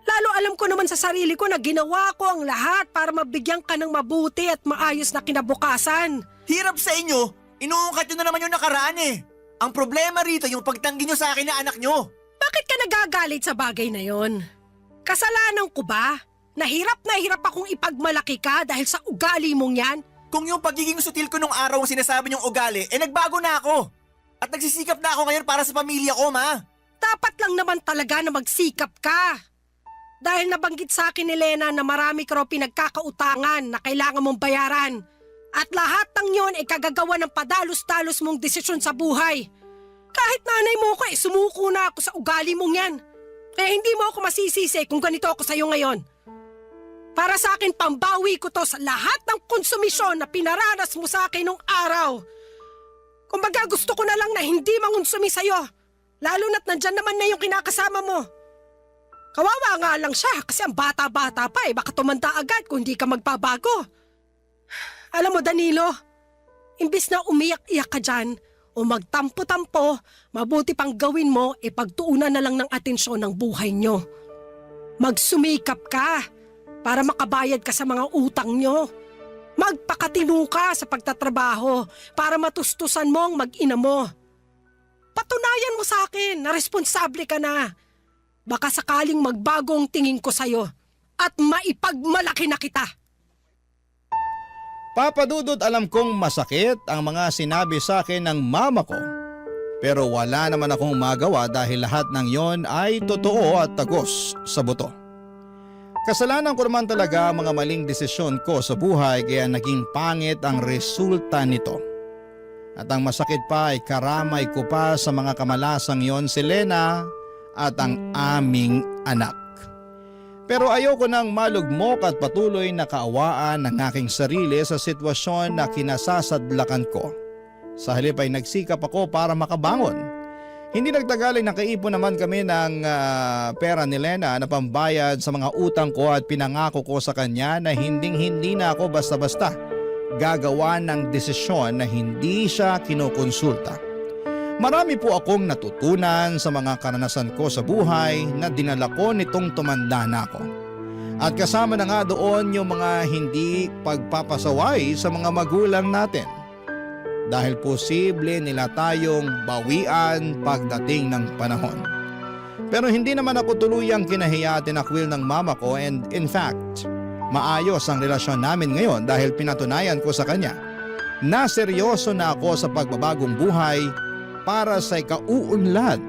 Lalo alam ko naman sa sarili ko na ginawa ko ang lahat para mabigyan ka ng mabuti at maayos na kinabukasan. Hirap sa inyo, inuungkat nyo na naman yung nakaraan eh. Ang problema rito yung pagtanggi nyo sa akin na anak nyo. Bakit ka nagagalit sa bagay na yon? Kasalanan ko ba? Na hirap akong ipagmalaki ka dahil sa ugali mong yan? Kung yung pagiging sutil ko nung araw ang sinasabi niyong ugali, nagbago na ako. At nagsisikap na ako ngayon para sa pamilya ko, ma. Dapat lang naman talaga na magsikap ka. Dahil nabanggit sa akin ni Lena na marami ka raw pinagkakautangan na kailangan mong bayaran. At lahat ng yon ay kagagawa ng padalos-dalos mong desisyon sa buhay. Kahit nanay mo ko sumuko na ako sa ugali mong yan. Kaya hindi mo ako masisisi kung ganito ako sa'yo ngayon. Para sa akin, pambawi ko to sa lahat ng konsumisyon na pinaranas mo sa akin nung araw. Kumbaga gusto ko na lang na hindi mangonsumi sa'yo. Lalo na't nandyan naman na yung kinakasama mo. Kawawa nga lang siya kasi ang bata-bata pa baka tumanda agad kung hindi ka magbabago. Alam mo Danilo, imbis na umiyak-iyak ka dyan o magtampo-tampo, mabuti pang gawin mo pagtuunan na lang ng atensyon ng buhay nyo. Magsumikap ka para makabayad ka sa mga utang nyo. Magpakatino ka sa pagtatrabaho para matustusan mo ang mag-ina mo. Patunayan mo sa akin na responsable ka na. Baka sakaling magbago ang tingin ko sa'yo. at maipagmalaki na kita. Papa Dudut, alam kong masakit ang mga sinabi sa akin ng mama ko. Pero wala naman akong magawa dahil lahat ng yon ay totoo at tagos sa buto. Kasalanan ko naman talaga ang mga maling desisyon ko sa buhay kaya naging pangit ang resulta nito. At ang masakit pa ay karamay ko pa sa mga kamalasang yon si Lena at ang aming anak. Pero ayoko nang malugmok at patuloy na kaawaan ng aking sarili sa sitwasyon na kinasasadlakan ko. Sa halip ay nagsikap ako para makabangon. Hindi nagtagal ay nakaipon naman kami ng pera ni Lena na pambayad sa mga utang ko at pinangako ko sa kanya na hindi na ako basta-basta gagawa ng desisyon na hindi siya kinukonsulta. Marami po akong natutunan sa mga karanasan ko sa buhay na dinala ko nitong tumanda na ako. At kasama na nga doon yung mga hindi pagpapasaway sa mga magulang natin. Dahil posible nila tayong bawian pagdating ng panahon. Pero hindi naman ako tuluyang kinahiya at tinakwil ng mama ko and in fact, maayos ang relasyon namin ngayon dahil pinatunayan ko sa kanya na seryoso na ako sa pagbabagong buhay para sa ikauunlad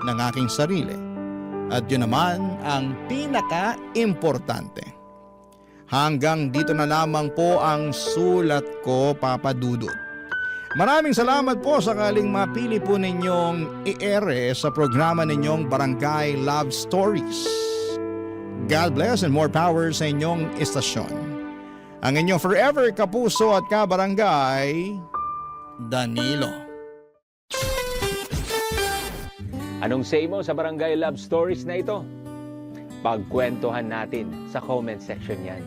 ng aking sarili. At yun naman ang pinaka-importante. Hanggang dito na lamang po ang sulat ko, Papa Dudut. Maraming salamat po sakaling mapili po ninyong i-ere sa programa ninyong Barangay Love Stories. God bless and more power sa inyong istasyon. Ang inyong forever kapuso at kabarangay, Danilo. Anong say mo sa Barangay Love Stories na ito? Pagkwentuhan natin sa comment section yan.